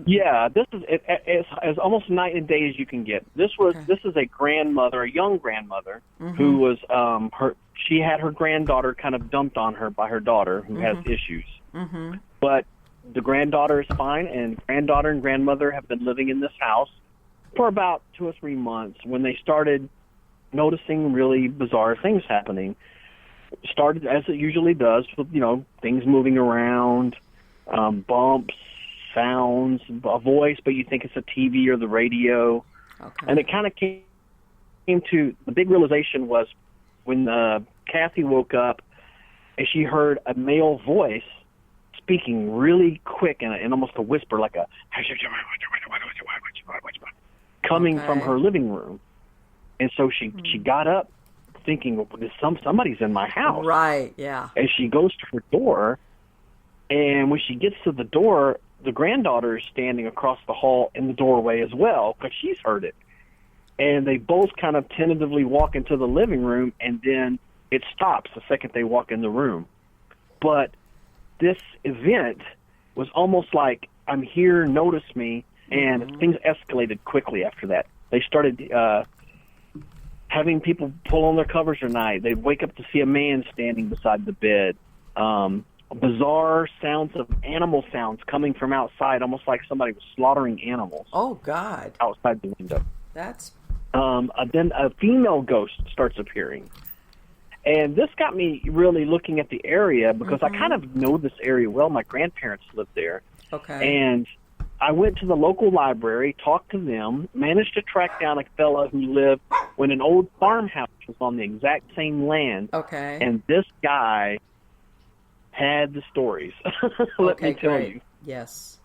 yeah, this is it's as almost night and day as you can get. This is a grandmother, a young grandmother, who was she had her granddaughter kind of dumped on her by her daughter who has issues. But the granddaughter is fine, and granddaughter and grandmother have been living in this house for about 2 or 3 months when they started noticing really bizarre things happening. Started as it usually does, with things moving around, bumps, sounds, a voice, but you think it's a TV or the radio. Okay. And it kind of came to the big realization was when Kathy woke up and she heard a male voice speaking really quick and almost a whisper, like a coming from her living room. And so she got up thinking, well, somebody's in my house. Right, yeah. And she goes to her door, and when she gets to the door, the granddaughter is standing across the hall in the doorway as well, because she's heard it. And they both kind of tentatively walk into the living room, and then it stops the second they walk in the room. But this event was almost like, I'm here, notice me, and things escalated quickly after that. They started having people pull on their covers at night. They'd wake up to see a man standing beside the bed. Bizarre sounds of animal sounds coming from outside, almost like somebody was slaughtering animals. Oh, God. Outside the window. That's... Then a female ghost starts appearing. And this got me really looking at the area because I kind of know this area well. My grandparents lived there. Okay. And I went to the local library, talked to them, managed to track down a fellow who lived when an old farmhouse was on the exact same land. Okay. And this guy had the stories. Let me tell you. Yes.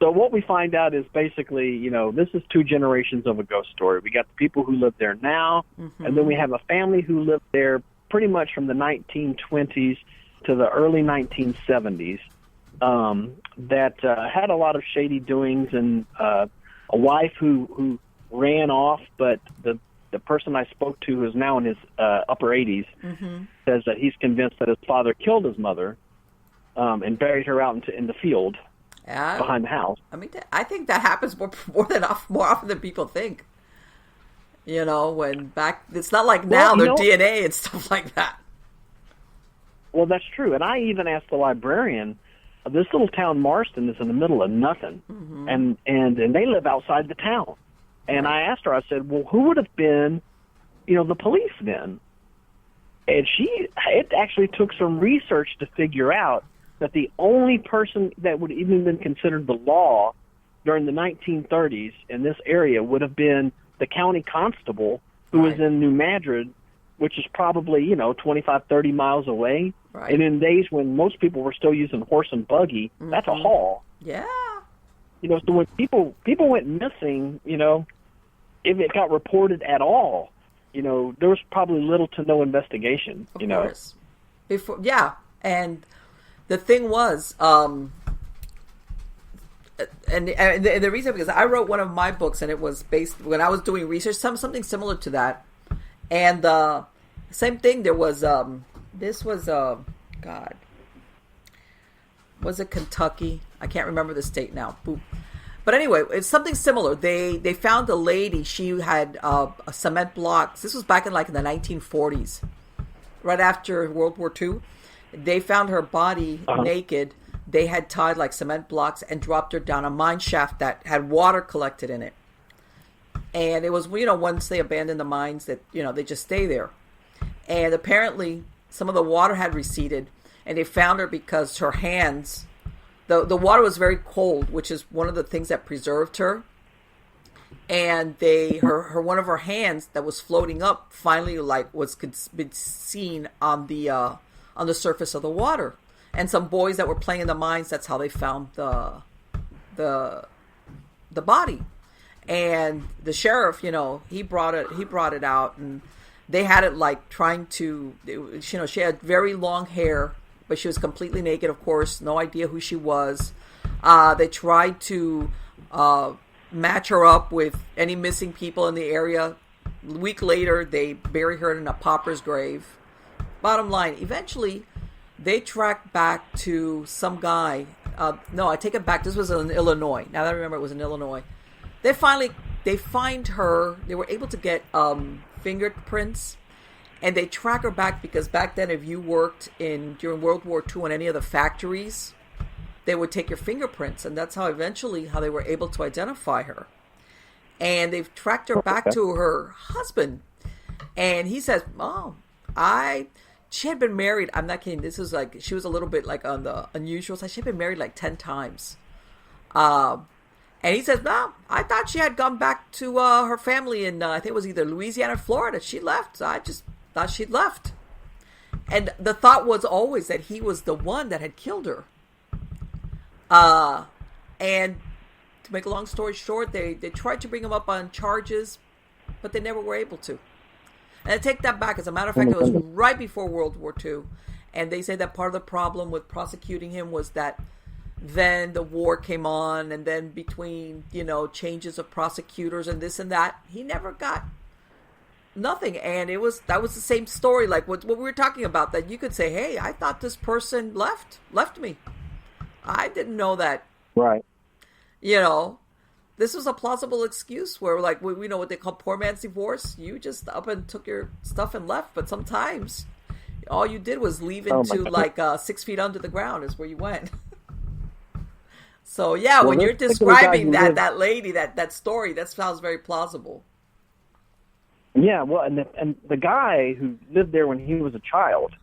So what we find out is basically, this is 2 generations of a ghost story. We got the people who live there now, and then we have a family who lived there pretty much from the 1920s to the early 1970s. That had a lot of shady doings, and a wife who ran off, but the person I spoke to, who is now in his upper 80s, says that he's convinced that his father killed his mother and buried her out in the field behind the house. I mean, I think that happens more often than people think. When it's not like now their DNA and stuff like that. Well, that's true. And I even asked the librarian, this little town, Marston, is in the middle of nothing, and they live outside the town. And I asked her, I said, well, who would have been, the police then? And it actually took some research to figure out that the only person that would even been considered the law during the 1930s in this area would have been the county constable who was in New Madrid, which is probably, 25, 30 miles away. Right. And in days when most people were still using horse and buggy, that's a haul. Yeah. So when people went missing, if it got reported at all, there was probably little to no investigation. Of course. And the thing was, and the reason, because I wrote one of my books, and it was based when I was doing research, something similar to that, and same thing. There was this was was it Kentucky? I can't remember the state now. But anyway, it's something similar. They found a lady. She had a cement blocks. This was back in the 1940s, right after World War II. They found her body naked. They had tied cement blocks and dropped her down a mine shaft that had water collected in it. And it was, once they abandoned the mines, that, they just stay there. And apparently some of the water had receded, and they found her because her hands, the water was very cold, which is one of the things that preserved her. And her one of her hands that was floating up finally was been seen on the surface of the water. And some boys that were playing in the mines, that's how they found the body. And the sheriff, he brought it out, and they had it trying to, she had very long hair, but she was completely naked, of course, no idea who she was. They tried to match her up with any missing people in the area. A week later, they buried her in a pauper's grave. Bottom line, eventually, they tracked back to some guy. No, I take it back. This was in Illinois. Now that I remember, it was in Illinois. They find her. They were able to get fingerprints, and they track her back because back then, if you worked during World War II in any of the factories, they would take your fingerprints, and that's how they were able to identify her. and they've tracked her back to her husband. And he says, "Oh, she had been married. I'm not kidding. This is like she was a little bit like on the unusual side. She had been married like 10 times." And he says, "No, I thought she had gone back to her family in I think it was either Louisiana or Florida. She left. I just thought she'd left." And the thought was always that he was the one that had killed her. And to make a long story short, they tried to bring him up on charges, but they never were able to. And I take that back. As a matter of fact, it was right before World War II. And they say that part of the problem with prosecuting him was that then the war came on, and then between, changes of prosecutors and this and that, he never got nothing. And that was the same story, like what we were talking about, that you could say, "Hey, I thought this person left me. I didn't know that." Right. This was a plausible excuse where, like, we know what they call poor man's divorce. You just up and took your stuff and left. But sometimes all you did was leave into 6 feet under the ground is where you went. So yeah, when you're describing that lady, that story, that sounds very plausible. Yeah, well, and the guy who lived there when he was a child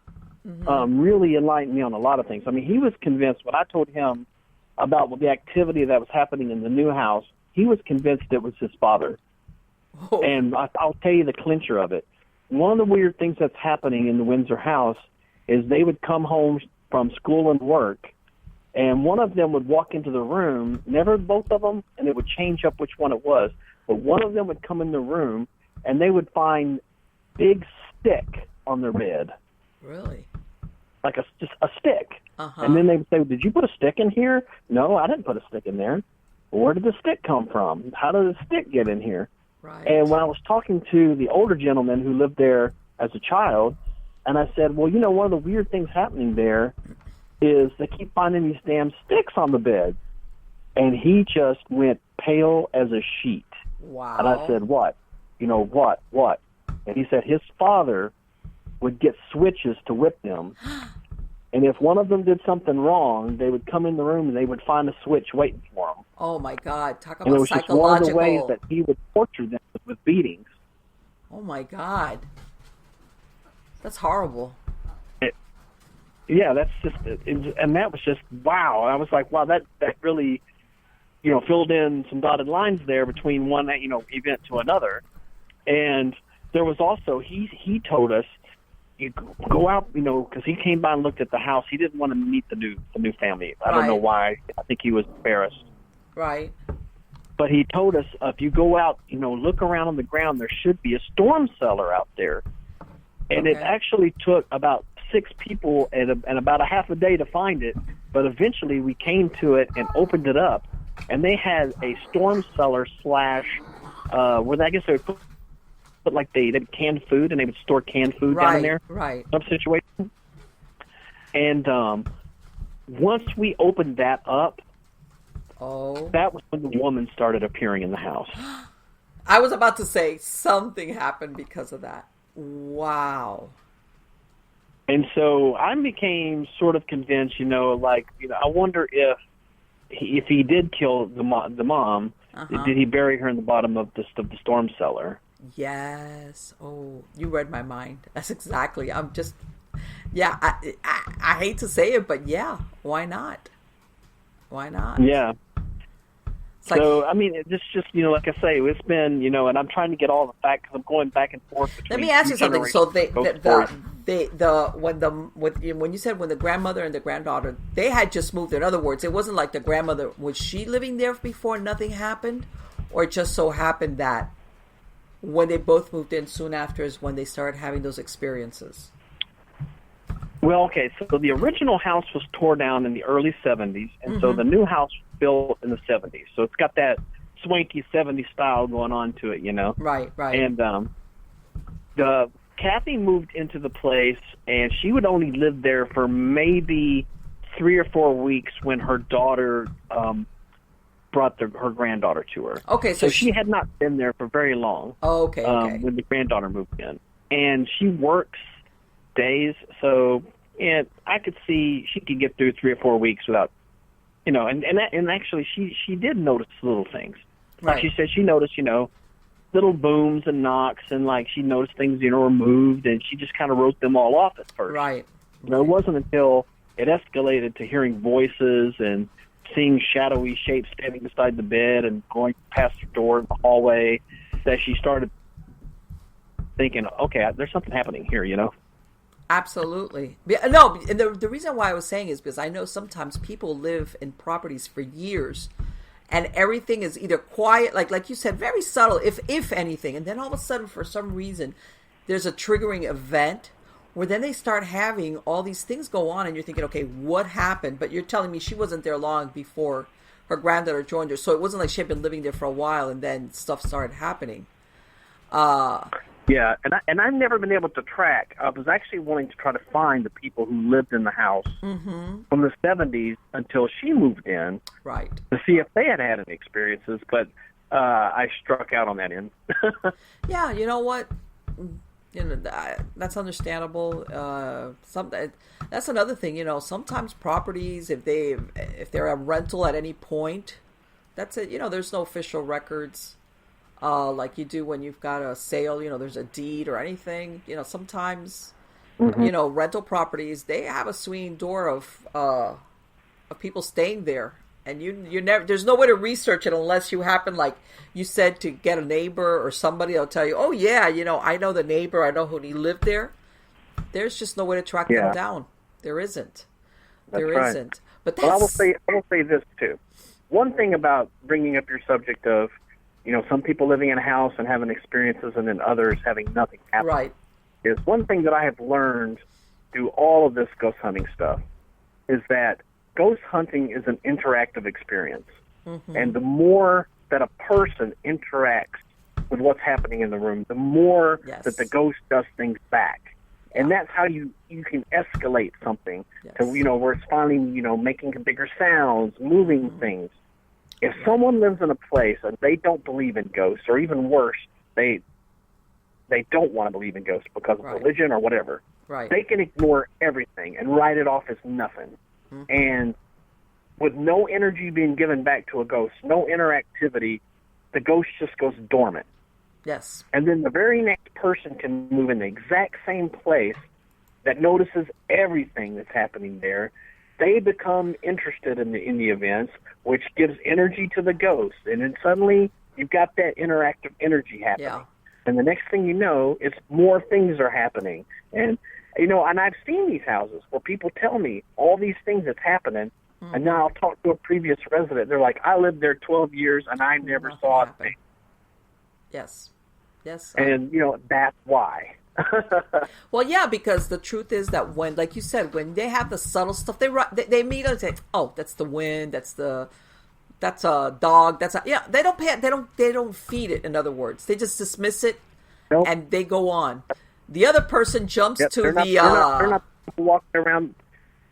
really enlightened me on a lot of things. I mean, he was convinced when I told him about the activity that was happening in the new house, he was convinced it was his father. Oh. And I'll tell you the clincher of it. One of the weird things that's happening in the Windsor house is they would come home from school and work, and one of them would walk into the room, never both of them, and it would change up which one it was, but one of them would come in the room, and they would find big stick on their bed. Really? Like just a stick. Uh-huh. And then they would say, "Did you put a stick in here?" "No, I didn't put a stick in there." "Well, where did the stick come from? How did the stick get in here?" Right. And when I was talking to the older gentleman who lived there as a child, and I said, "Well, one of the weird things happening there is they keep finding these damn sticks on the bed." And he just went pale as a sheet. Wow. And I said, "What? What?" And he said his father would get switches to whip them. And if one of them did something wrong, they would come in the room and they would find a switch waiting for them. Oh, my God. Talk about and it was psychological. just one of the ways that he would torture them with beatings. Oh, my God. That's horrible. That's just, and that was just, wow. I was like, wow, that really, filled in some dotted lines there between one, event to another. And there was also, he told us, you go out, because he came by and looked at the house. He didn't want to meet the new family. I don't know why. I think he was embarrassed. Right. But he told us, if you go out, look around on the ground, there should be a storm cellar out there. And it actually took about 6 people and about a half a day to find it. But eventually we came to it and opened it up. And they had a storm cellar / where I guess they would put like they had canned food, and they would store canned food down in there. Right. Some situation. And once we opened that up, that was when the woman started appearing in the house. I was about to say something happened because of that. Wow. And so I became sort of convinced, I wonder if he did kill the mom, did he bury her in the bottom of the storm cellar? Yes. Oh, you read my mind. That's exactly. I'm just, I hate to say it, but yeah, why not? Why not? Yeah. So, I mean, it's just, like I say, it's been, and I'm trying to get all the facts because I'm going back and forth between. Let me ask you something. So when you said when the grandmother and the granddaughter, they had just moved. In other words, it wasn't like the grandmother, was she living there before nothing happened? Or it just so happened that when they both moved in soon after is when they started having those experiences? Well, okay, so the original house was tore down in the early 70s, and so the new house was built in the 70s. So it's got that swanky 70s style going on to it, Right. And Kathy moved into the place, and she would only live there for maybe 3 or 4 weeks when her daughter brought her granddaughter to her. Okay, so she had not been there for very long. Oh, okay. When the granddaughter moved in, and she works days, so I could see she could get through 3 or 4 weeks without, and actually she did notice little things. Like she said, she noticed, little booms and knocks, and like she noticed things, were moved, and she just kind of wrote them all off at first. Right. It wasn't until it escalated to hearing voices and seeing shadowy shapes standing beside the bed and going past the door in the hallway that she started thinking, okay, there's something happening here, Absolutely. No, and the reason why I was saying is because I know sometimes people live in properties for years and everything is either quiet, like you said, very subtle, if anything, and then all of a sudden, for some reason, there's a triggering event where then they start having all these things go on, and you're thinking, okay, what happened? But you're telling me she wasn't there long before her granddaughter joined her, so it wasn't like she had been living there for a while, and then stuff started happening. Yeah, and I've never been able to track. I was actually wanting to try to find the people who lived in the house from the 70s until she moved in, right, to see if they had any experiences, but I struck out on that end. Yeah, you know what? That's understandable. That's another thing. Sometimes properties, if they're a rental at any point, that's it. There's no official records, like you do when you've got a sale. There's a deed or anything. Sometimes, rental properties, they have a swinging door of people staying there. And you never, there's no way to research it unless you happen, like you said, to get a neighbor or somebody that'll tell you, oh yeah, I know the neighbor, I know who he lived there. There's just no way to track them down. There isn't. There isn't. But that's... Well, I will say this too. One thing about bringing up your subject of, some people living in a house and having experiences and then others having nothing happen. Right. Is one thing that I have learned through all of this ghost hunting stuff is that ghost hunting is an interactive experience. And the more that a person interacts with what's happening in the room, the more that the ghost does things back. And that's how you can escalate something to, where it's finally, making bigger sounds, moving things. If someone lives in a place and they don't believe in ghosts, or even worse, they don't want to believe in ghosts because of religion or whatever, they can ignore everything and write it off as nothing. And with no energy being given back to a ghost, no interactivity, the ghost just goes dormant. Yes. And then the very next person can move in the exact same place that notices everything that's happening there. They become interested in the events, which gives energy to the ghost. And then suddenly you've got that interactive energy happening. Yeah. And the next thing you know, it's more things are happening. And and I've seen these houses where people tell me all these things that's happening, and now I'll talk to a previous resident. They're like, I lived there 12 years, and I never saw a thing. Yes. Yes. And, that's why. Well, yeah, because the truth is that when, like you said, when they have the subtle stuff, they meet and say, oh, that's the wind, that's a dog, they don't feed it, in other words. They just dismiss it, and they go on. The other person jumps to they're not walking around.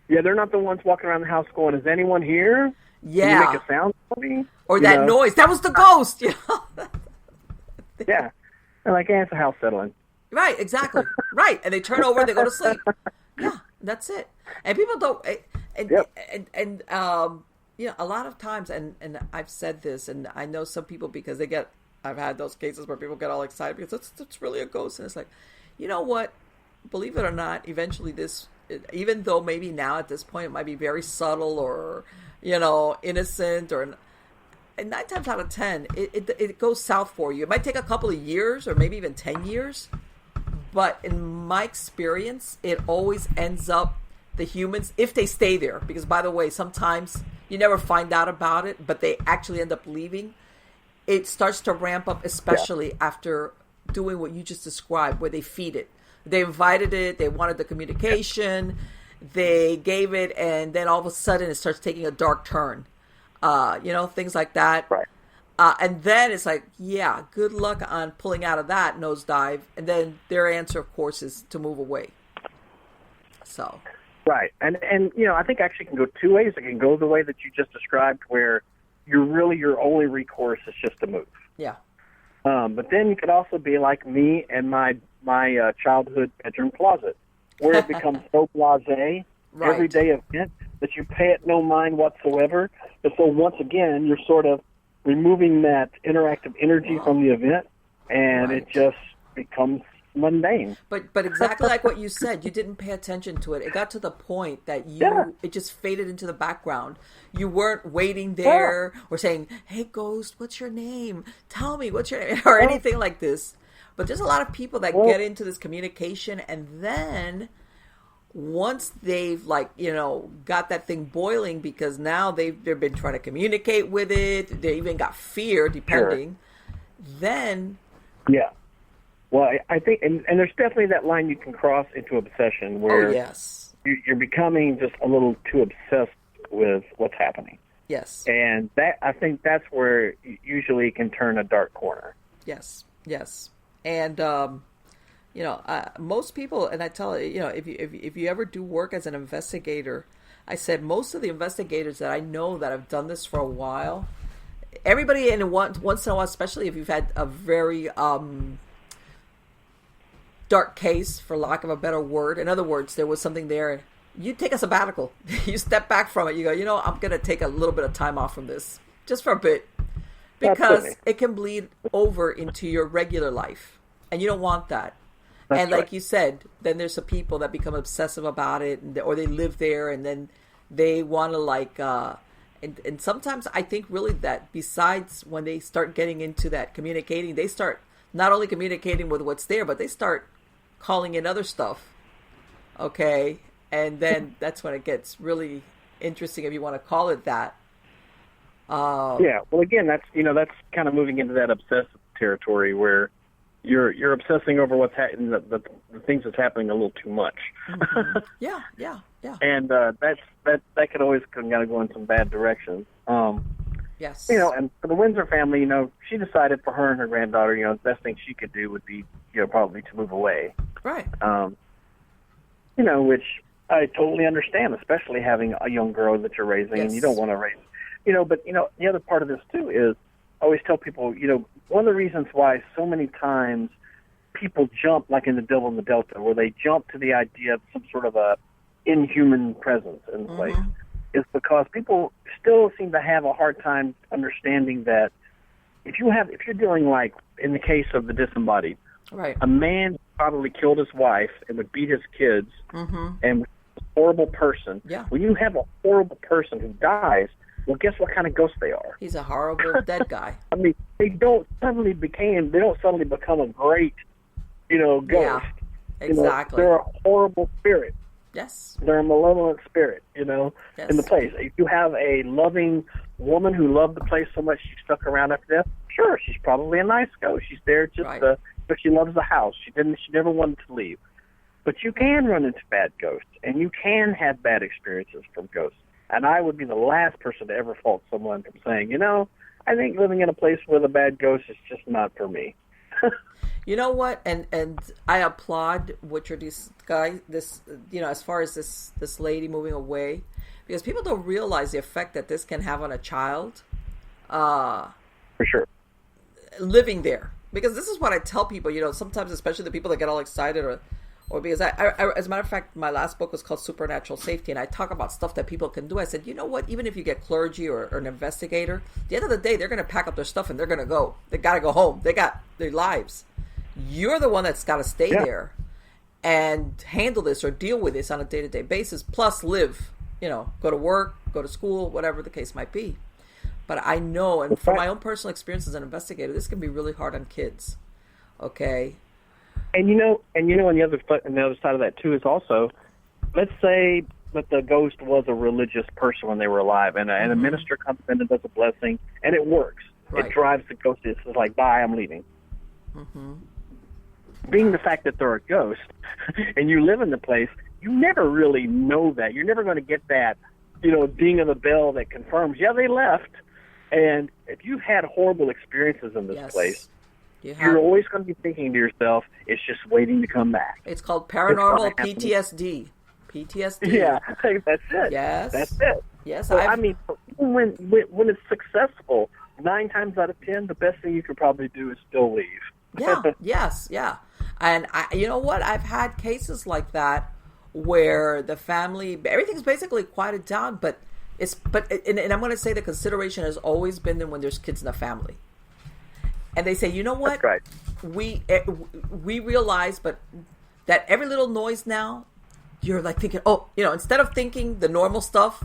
Yeah, they're not the ones walking around the house going, "Is anyone here? Yeah, can you make a sound for me?" Or that noise. That was the ghost. Yeah, they're like, "It's a house settling." Right, exactly. Right, and they turn over and they go to sleep. Yeah, that's it. And people don't. And a lot of times, and I've said this, and I know some people because I've had those cases where people get all excited because it's really a ghost, and it's like. You know what? Believe it or not, eventually even though maybe now at this point it might be very subtle or, innocent, and 9 times out of 10, it goes south for you. It might take a couple of years or maybe even 10 years. But in my experience, it always ends up the humans, if they stay there. Because, by the way, sometimes you never find out about it, but they actually end up leaving. It starts to ramp up, especially after doing what you just described, where they feed it. They invited it, they wanted the communication, they gave it, and then all of a sudden it starts taking a dark turn. Things like that. Right. And then it's like, yeah, good luck on pulling out of that nosedive. And then their answer, of course, is to move away. So. Right. And I think actually it can go two ways. It can go the way that you just described, where your only recourse is just to move. Yeah. But then you could also be like me and my childhood bedroom closet, where it becomes so blasé, everyday event, that you pay it no mind whatsoever. But so once again, you're sort of removing that interactive energy from the event, and it just becomes mundane. But exactly like what you said, you didn't pay attention to it. It got to the point that it just faded into the background. You weren't waiting there or saying, "Hey, ghost, what's your name? Tell me what's your name," or anything like this. But there's a lot of people that get into this communication, and then once they've got that thing boiling, because now they've been trying to communicate with it, they even got fear, depending. Then well, I think, and there's definitely that line you can cross into obsession, where you're becoming just a little too obsessed with what's happening. Yes, and I think that's where usually it can turn a dark corner. Yes, and most people, and I tell if you ever do work as an investigator, I said most of the investigators that I know that have done this for a while, everybody once in a while, especially if you've had a very dark case, for lack of a better word. In other words, there was something there. You take a sabbatical. You step back from it. You go, I'm going to take a little bit of time off from this, just for a bit, because it can bleed over into your regular life, and you don't want that. And like you said, then there's some people that become obsessive about it, or they live there, and then they want to and sometimes I think really that besides when they start getting into that communicating, they start not only communicating with what's there, but they start calling in other stuff. Okay. And then that's when it gets really interesting, if you want to call it that. Well, again, that's kind of moving into that obsessive territory where you're obsessing over what's happening, the things that's happening a little too much. Mm-hmm. Yeah. And that could always kind of go in some bad directions. Yes. And for the Windsor family, she decided for her and her granddaughter, the best thing she could do would be, probably to move away. Right. Which I totally understand, especially having a young girl that you're raising, and you don't want to raise, but, the other part of this too is, I always tell people, one of the reasons why so many times people jump, like in The Devil in the Delta, where they jump to the idea of some sort of a inhuman presence in place, is because people still seem to have a hard time understanding that if you're dealing, like in the case of the disembodied, right, a man probably killed his wife and would beat his kids and was a horrible person. Yeah. When you have a horrible person who dies, well, guess what kind of ghost they are? He's a horrible dead guy. I mean, they don't suddenly become a great, ghost. Yeah, exactly. They're a horrible spirit. Yes. They're a malevolent spirit, in the place. If you have a loving woman who loved the place so much she stuck around after death, sure, she's probably a nice ghost. She's there but she loves the house. She never wanted to leave. But you can run into bad ghosts, and you can have bad experiences from ghosts. And I would be the last person to ever fault someone from saying, I think living in a place with a bad ghost is just not for me. You know what? And I applaud what you're as far as this lady moving away, because people don't realize the effect that this can have on a child. For sure. Living there. Because this is what I tell people, sometimes, especially the people that get all excited or because I, as a matter of fact, my last book was called Supernatural Safety, and I talk about stuff that people can do. I said, you know what? Even if you get clergy or an investigator, at the end of the day, they're going to pack up their stuff and they're going to go. They got to go home. They got their lives. You're the one that's got to stay there and handle this or deal with this on a day-to-day basis, plus live, go to work, go to school, whatever the case might be. But I know, and from my own personal experience as an investigator, this can be really hard on kids. Okay? And on the other side of that too is also, let's say that the ghost was a religious person when they were alive, and a minister comes in and does a blessing, and it works. Right. It drives the ghost. It's like, bye, I'm leaving. Mm-hmm. Being the fact that they're a ghost, and you live in the place, you never really know that. You're never going to get that, ding of the bell that confirms, they left. And if you've had horrible experiences in this place, you're always going to be thinking to yourself, it's just waiting to come back. It's called paranormal PTSD. PTSD. Yeah, that's it. Yes. That's it. Yes. So, when it's successful, 9 times out of 10, the best thing you could probably do is still leave. Yeah, yes, yeah. And you know what? I've had cases like that where the family, everything's basically quieted down, but And I'm going to say the consideration has always been there when there's kids in the family, and they say, you know what, that's right. we realize, but that every little noise now, you're like thinking, oh, instead of thinking the normal stuff,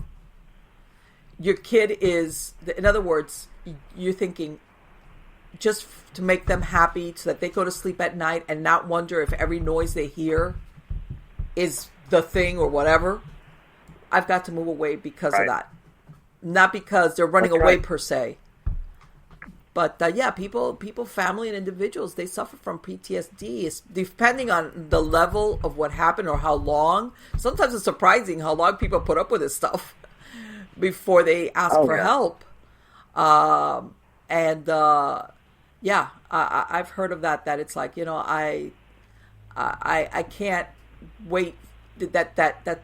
your kid is, in other words, you're thinking just to make them happy so that they go to sleep at night and not wonder if every noise they hear is the thing or whatever. I've got to move away because of that. Not because they're running away per se. But people, family and individuals, they suffer from PTSD. It's depending on the level of what happened or how long. Sometimes it's surprising how long people put up with this stuff before they ask for help. I've heard of that it's like, I can't wait that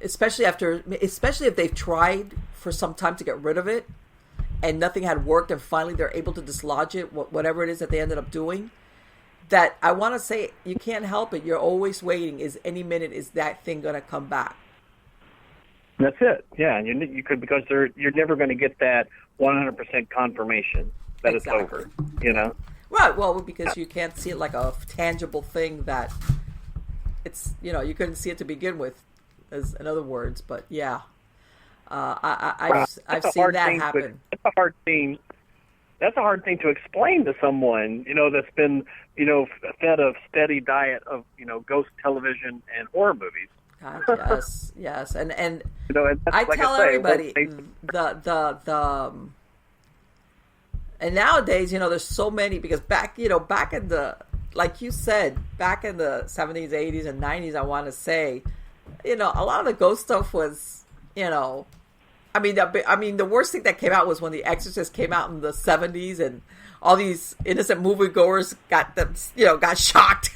especially if they've tried for some time to get rid of it and nothing had worked, and finally they're able to dislodge it, whatever it is that they ended up doing, that I want to say, you can't help it. You're always waiting. Is any minute is that thing going to come back? That's it. Yeah, and you could, because you're never going to get that 100% confirmation that it's over. Right. Well, because you can't see it like a tangible thing that it's, you couldn't see it to begin with, in other words. But yeah, I've seen that happen. That's a hard thing. That's a hard thing to explain to someone, that's been, fed a steady diet of, ghost television and horror movies. God, yes, and I tell everybody and nowadays, there's so many, because back in the, like you said, back in the 70s, 80s, and 90s, I want to say, a lot of the ghost stuff was, the worst thing that came out was when The Exorcist came out in the 70s, and all these innocent moviegoers got shocked.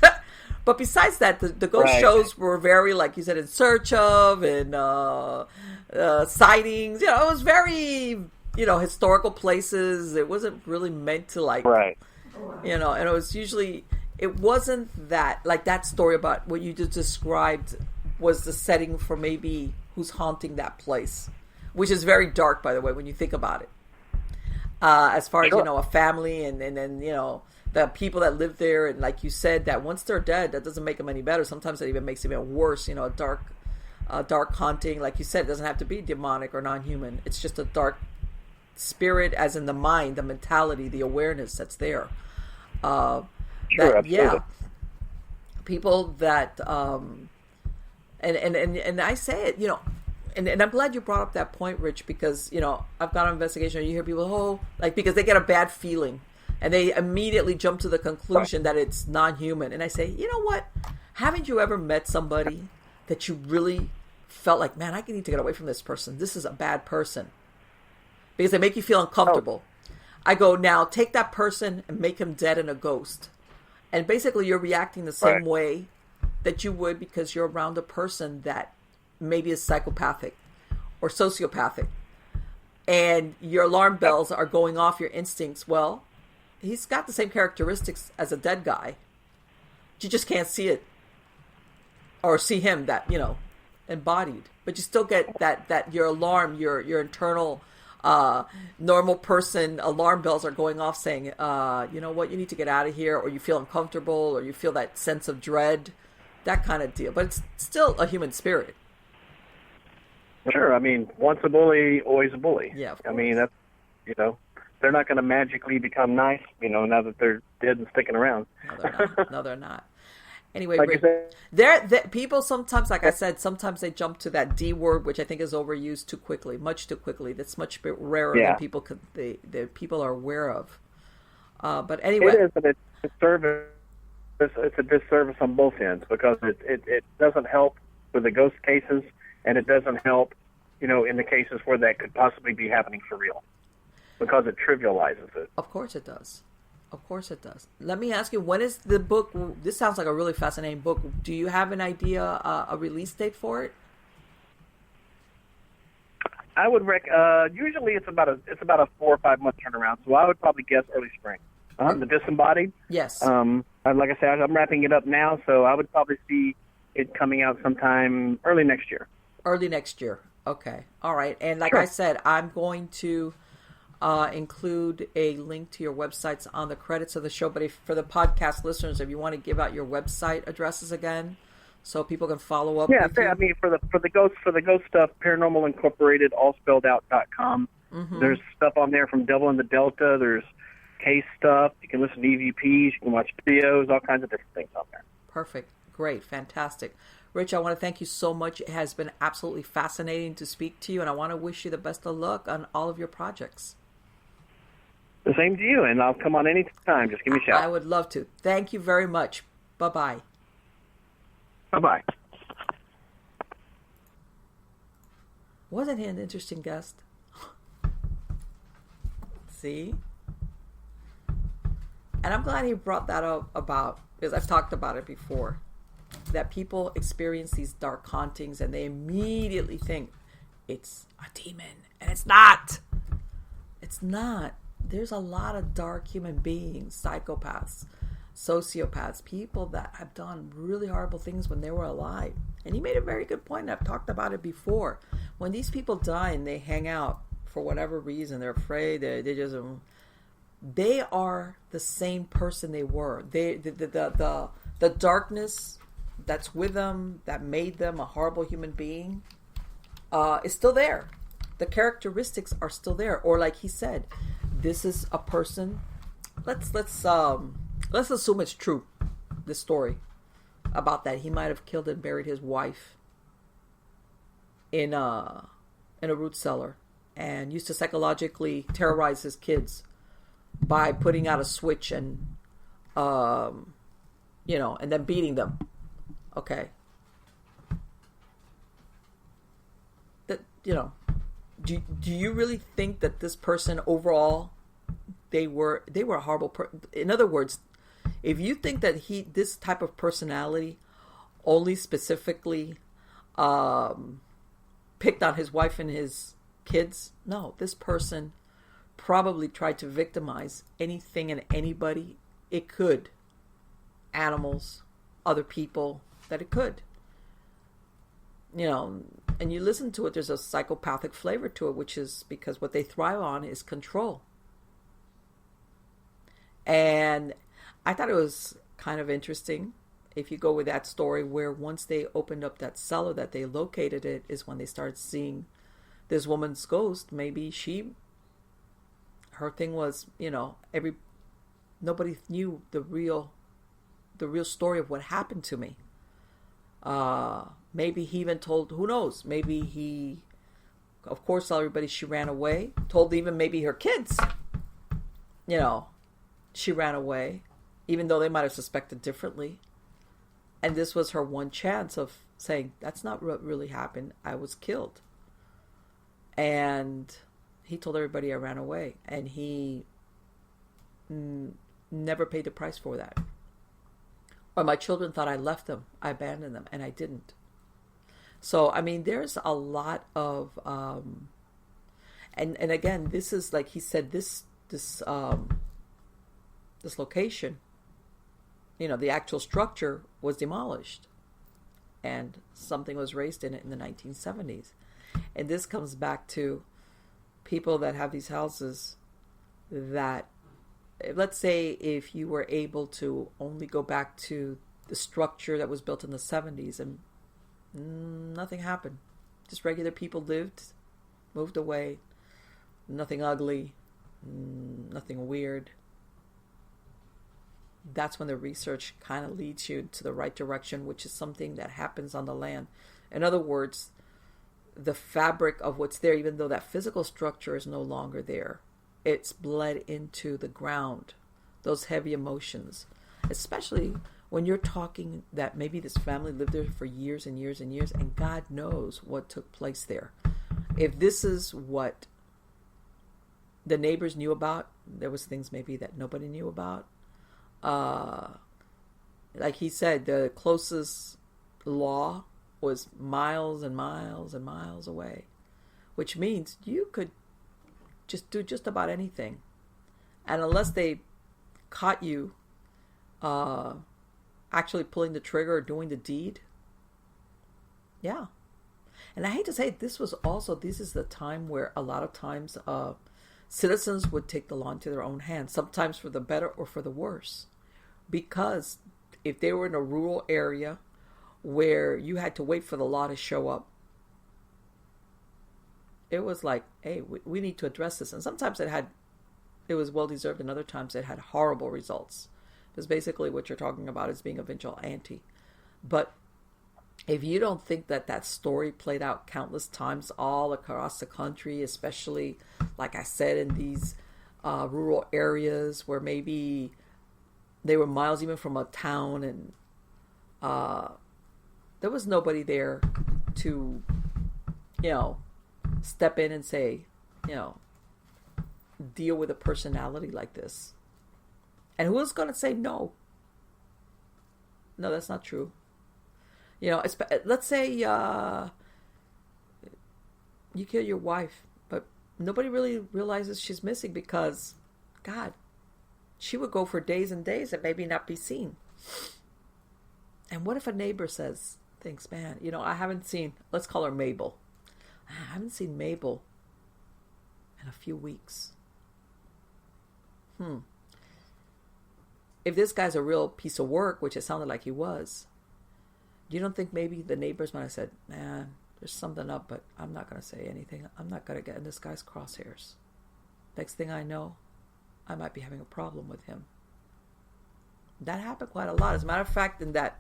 But besides that, the ghost shows were very, like you said, in search of, and sightings. It was very, historical places. It wasn't really meant to, like, and it was usually, it wasn't that, like that story about what you just described was the setting for maybe who's haunting that place, which is very dark, by the way, when you think about it. As far as, a family and then, the people that live there, and like you said, that once they're dead, that doesn't make them any better. Sometimes that even makes it even worse. A dark haunting, like you said, it doesn't have to be demonic or non-human. It's just a dark spirit, as in the mind, the mentality, the awareness that's there. People that and I say it, and I'm glad you brought up that point, Rich, because I've got an investigation, and you hear people, because they get a bad feeling. And they immediately jump to the conclusion that it's non-human. And I say, you know what? Haven't you ever met somebody that you really felt like, man, I need to get away from this person. This is a bad person. Because they make you feel uncomfortable. I go, now take that person and make him dead and a ghost. And basically you're reacting the same way that you would because you're around a person that maybe is psychopathic or sociopathic. And your alarm bells are going off, your instincts. Well, he's got the same characteristics as a dead guy. You just can't see it or see him that, embodied. But you still get that your alarm, your internal normal person alarm bells are going off saying, you know what, you need to get out of here, or you feel uncomfortable, or you feel that sense of dread, that kind of deal. But it's still a human spirit. Sure. Once a bully, always a bully. Yeah, that's, they're not going to magically become nice, now that they're dead and sticking around. No, they're not. Anyway, like Rick, people sometimes, like I said, sometimes they jump to that D word, which I think is overused too quickly, much too quickly. That's much rarer than people people are aware of. But anyway, it is, but it's a disservice on both ends, because it doesn't help with the ghost cases, and it doesn't help, in the cases where that could possibly be happening for real. Because it trivializes it. Of course it does. Let me ask you, when is the book? This sounds like a really fascinating book. Do you have an idea, a release date for it? I would usually it's about a 4 or 5 month turnaround. So I would probably guess early spring. The Disembodied. Yes. Like I said, I'm wrapping it up now, so I would probably see it coming out sometime early next year. Okay. All right. And like Sure. I said, I'm going to include a link to your websites on the credits of the show. But if for the podcast listeners, if you want to give out your website addresses again, so people can follow up Yeah, with you. I mean, for the ghost stuff, Paranormal Incorporated, allspelledout.com. Mm-hmm. There's stuff on there from Devil in the Delta. There's case stuff. You can listen to EVPs. You can watch videos. All kinds of different things on there. Perfect. Great. Fantastic. Rich, I want to thank you so much. It has been absolutely fascinating to speak to you, and I want to wish you the best of luck on all of your projects. The same to you, and I'll come on any time. Just give me a shout. I would love to. Thank you very much. Bye-bye. Bye-bye. Wasn't he an interesting guest? See? And I'm glad he brought that up about, because I've talked about it before, that people experience these dark hauntings and they immediately think it's a demon. And it's not. It's not. There's a lot of dark human beings, psychopaths, sociopaths, people that have done really horrible things when they were alive. And he made a very good point. I've talked about it before. When these people die and they hang out for whatever reason, they're afraid, they are the same person they were. The darkness that's with them, that made them a horrible human being, is still there. The characteristics are still there. Or like he said, this is a person. Let's assume it's true. This story about that he might have killed and buried his wife in a root cellar and used to psychologically terrorize his kids by putting out a switch and and then beating them. Okay. That do you really think that this person overall they were a horrible person? In other words, if you think that this type of personality only specifically picked on his wife and his kids, no, this person probably tried to victimize anything and anybody it could, animals, other people that it could. And you listen to it, there's a psychopathic flavor to it, which is because what they thrive on is control. And I thought it was kind of interesting, if you go with that story, where once they opened up that cellar that they located it is when they started seeing this woman's ghost. Maybe her thing was, nobody knew the real story of what happened to me. Maybe he even told, who knows, maybe he, of course, tell everybody she ran away, told even maybe her kids, she ran away, even though they might have suspected differently. And this was her one chance of saying, that's not what really happened. I was killed. And he told everybody I ran away. And he never paid the price for that. Or my children thought I left them. I abandoned them. And I didn't. So, I mean, there's a lot of... And again, this is, like he said, this location, the actual structure was demolished and something was raised in it in the 1970s. And this comes back to people that have these houses that, let's say if you were able to only go back to the structure that was built in the 70s and nothing happened. Just regular people lived, moved away, nothing ugly, nothing weird. That's when the research kind of leads you to the right direction, which is something that happens on the land. In other words, the fabric of what's there, even though that physical structure is no longer there, it's bled into the ground. Those heavy emotions, especially when you're talking that maybe this family lived there for years and years and years, and God knows what took place there. If this is what the neighbors knew about, there was things maybe that nobody knew about. Like he said, the closest law was miles and miles and miles away, which means you could just do just about anything. And unless they caught you actually pulling the trigger or doing the deed, yeah. And I hate to say it, this is the time where a lot of times citizens would take the law into their own hands, sometimes for the better or for the worse. Because if they were in a rural area where you had to wait for the law to show up, it was like, hey, we need to address this. And sometimes it was well-deserved, and other times it had horrible results. Because basically what you're talking about is being a vigilante. But if you don't think that story played out countless times all across the country, especially, like I said, in these rural areas where maybe they were miles even from a town, and there was nobody there to, step in and say, deal with a personality like this. And who is going to say no? No, that's not true. Let's say you kill your wife, but nobody really realizes she's missing because, God, she would go for days and days and maybe not be seen. And what if a neighbor thinks, man, I haven't seen, let's call her Mabel. I haven't seen Mabel in a few weeks. If this guy's a real piece of work, which it sounded like he was, you don't think maybe the neighbors might have said, man, there's something up, but I'm not going to say anything. I'm not going to get in this guy's crosshairs. Next thing I know, I might be having a problem with him. That happened quite a lot. As a matter of fact, in that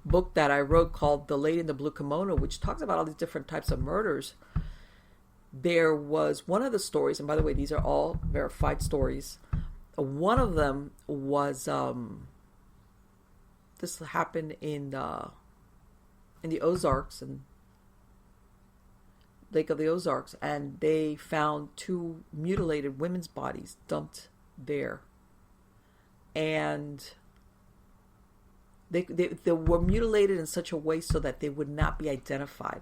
book that I wrote called The Lady in the Blue Kimono, which talks about all these different types of murders, there was one of the stories, and by the way, these are all verified stories. One of them was, this happened in the Ozarks, and Lake of the Ozarks, and they found 2 mutilated women's bodies dumped there. And they were mutilated in such a way so that they would not be identified.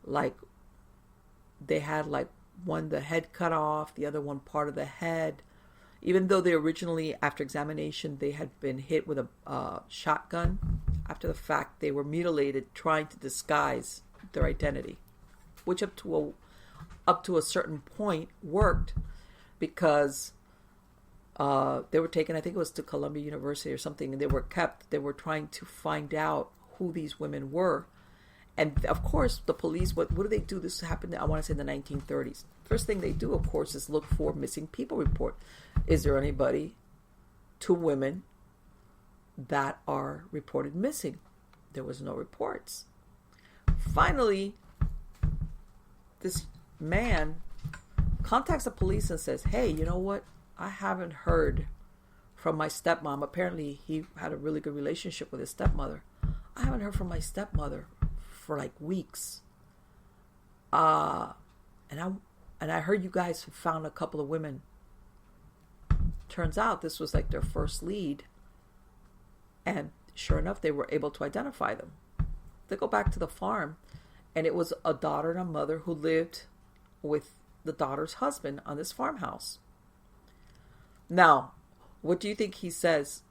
Like, they had one the head cut off, the other one part of the head. Even though they originally, after examination, they had been hit with a shotgun. After the fact, they were mutilated, trying to disguise their identity, which up to a certain point worked, because they were taken, I think it was to Columbia University or something, and they were kept. They were trying to find out who these women were. And of course, the police, what do they do? This happened, I want to say, in the 1930s. First thing they do, of course, is look for missing people report. Is there anybody, 2 women, that are reported missing? There was no reports. Finally, this man contacts the police and says, hey, you know what? I haven't heard from my stepmom. Apparently, he had a really good relationship with his stepmother. I haven't heard from my stepmother for weeks. And I heard you guys found a couple of women. Turns out this was their first lead. And sure enough, they were able to identify them. They go back to the farm, and it was a daughter and a mother who lived with the daughter's husband on this farmhouse. Now, what do you think he says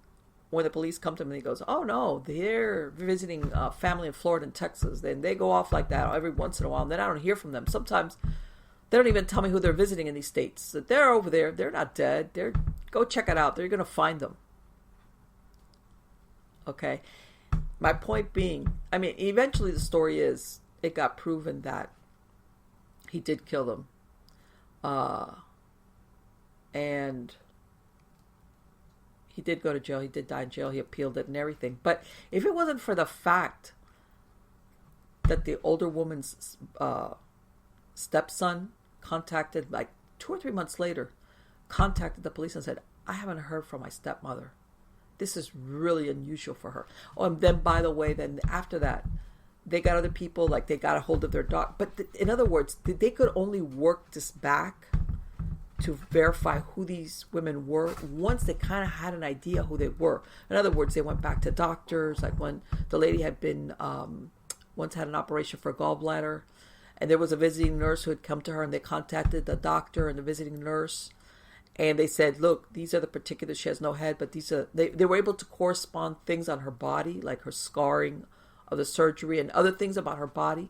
when the police come to him and he goes, oh no, they're visiting family in Florida and Texas. Then they go off like that every once in a while, and then I don't hear from them. Sometimes they don't even tell me who they're visiting in these states. So they're over there. They're not dead. Go check it out. They're going to find them. Okay. My point being, eventually the story is, it got proven that he did kill them. And he did go to jail. He did die in jail. He appealed it and everything. But if it wasn't for the fact that the older woman's stepson contacted, 2 or 3 months later, contacted the police and said, I haven't heard from my stepmother. This is really unusual for her. Oh, and then, by the way, then after that, they got other people, they got a hold of their dog. But in other words, they could only work this back to verify who these women were once they kind of had an idea who they were. In other words, they went back to doctors, when the lady had been, once had an operation for a gallbladder, and there was a visiting nurse who had come to her, and they contacted the doctor and the visiting nurse, and they said, look, these are the particulars. She has no head, but these are, they were able to correspond things on her body, like her scarring of the surgery and other things about her body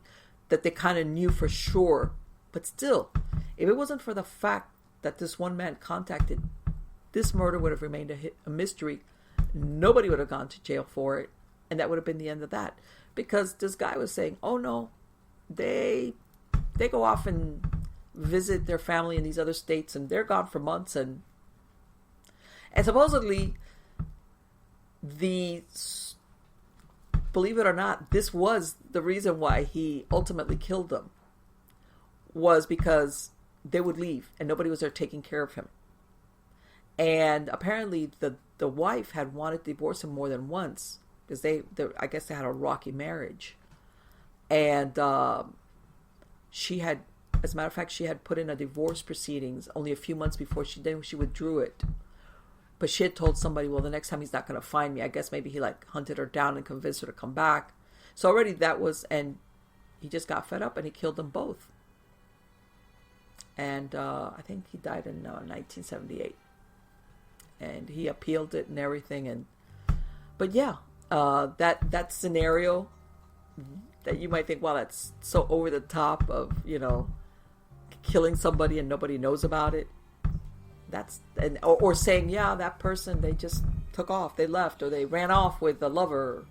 that they kind of knew for sure. But still, if it wasn't for the fact that this one man contacted, this murder would have remained a mystery. Nobody would have gone to jail for it, and that would have been the end of that. Because this guy was saying, oh no, they go off and visit their family in these other states, and they're gone for months, and supposedly believe it or not, this was the reason why he ultimately killed them, was because they would leave and nobody was there taking care of him. And apparently the wife had wanted to divorce him more than once, because I guess they had a rocky marriage. And she had, as a matter of fact, she had put in a divorce proceedings only a few months before she withdrew it. But she had told somebody, well, the next time he's not going to find me. I guess maybe he hunted her down and convinced her to come back. So already that was, and he just got fed up and he killed them both. And I think he died in 1978. And he appealed it and everything. But yeah, that scenario that you might think, wow, that's so over the top of, killing somebody and nobody knows about it. Or saying, yeah, that person, they just took off, they left, or they ran off with the lover.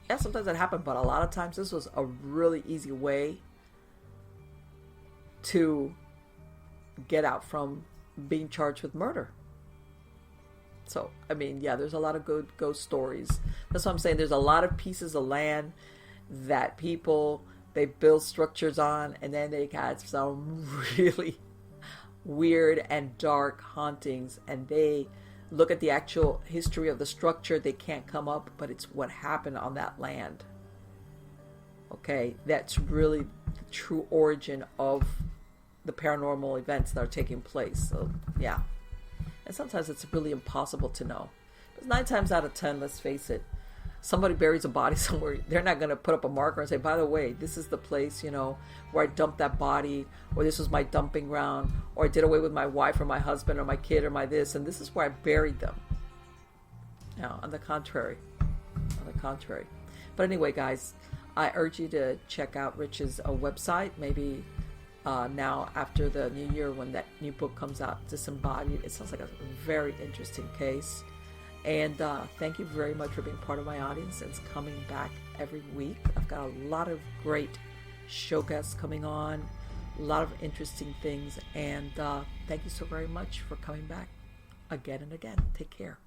Yeah, sometimes that happened, but a lot of times this was a really easy way to get out from being charged with murder. So, I mean, yeah, there's a lot of good ghost stories. That's what I'm saying. There's a lot of pieces of land that people, they build structures on, and then they got some really weird and dark hauntings, and they look at the actual history of the structure. They can't come up, but it's what happened on that land. Okay, that's really the true origin of the paranormal events that are taking place. So yeah, and sometimes it's really impossible to know. But 9 times out of 10, let's face it, somebody buries a body somewhere, they're not going to put up a marker and say, by the way, this is the place, where I dumped that body, or this was my dumping ground, or I did away with my wife or my husband or my kid or my this, and this is where I buried them. No, on the contrary. But anyway, guys, I urge you to check out Rich's website, maybe now after the new year when that new book comes out, Disembodied. It sounds like a very interesting case. And thank you very much for being part of my audience and coming back every week. I've got a lot of great show guests coming on, a lot of interesting things. And thank you so very much for coming back again and again. Take care.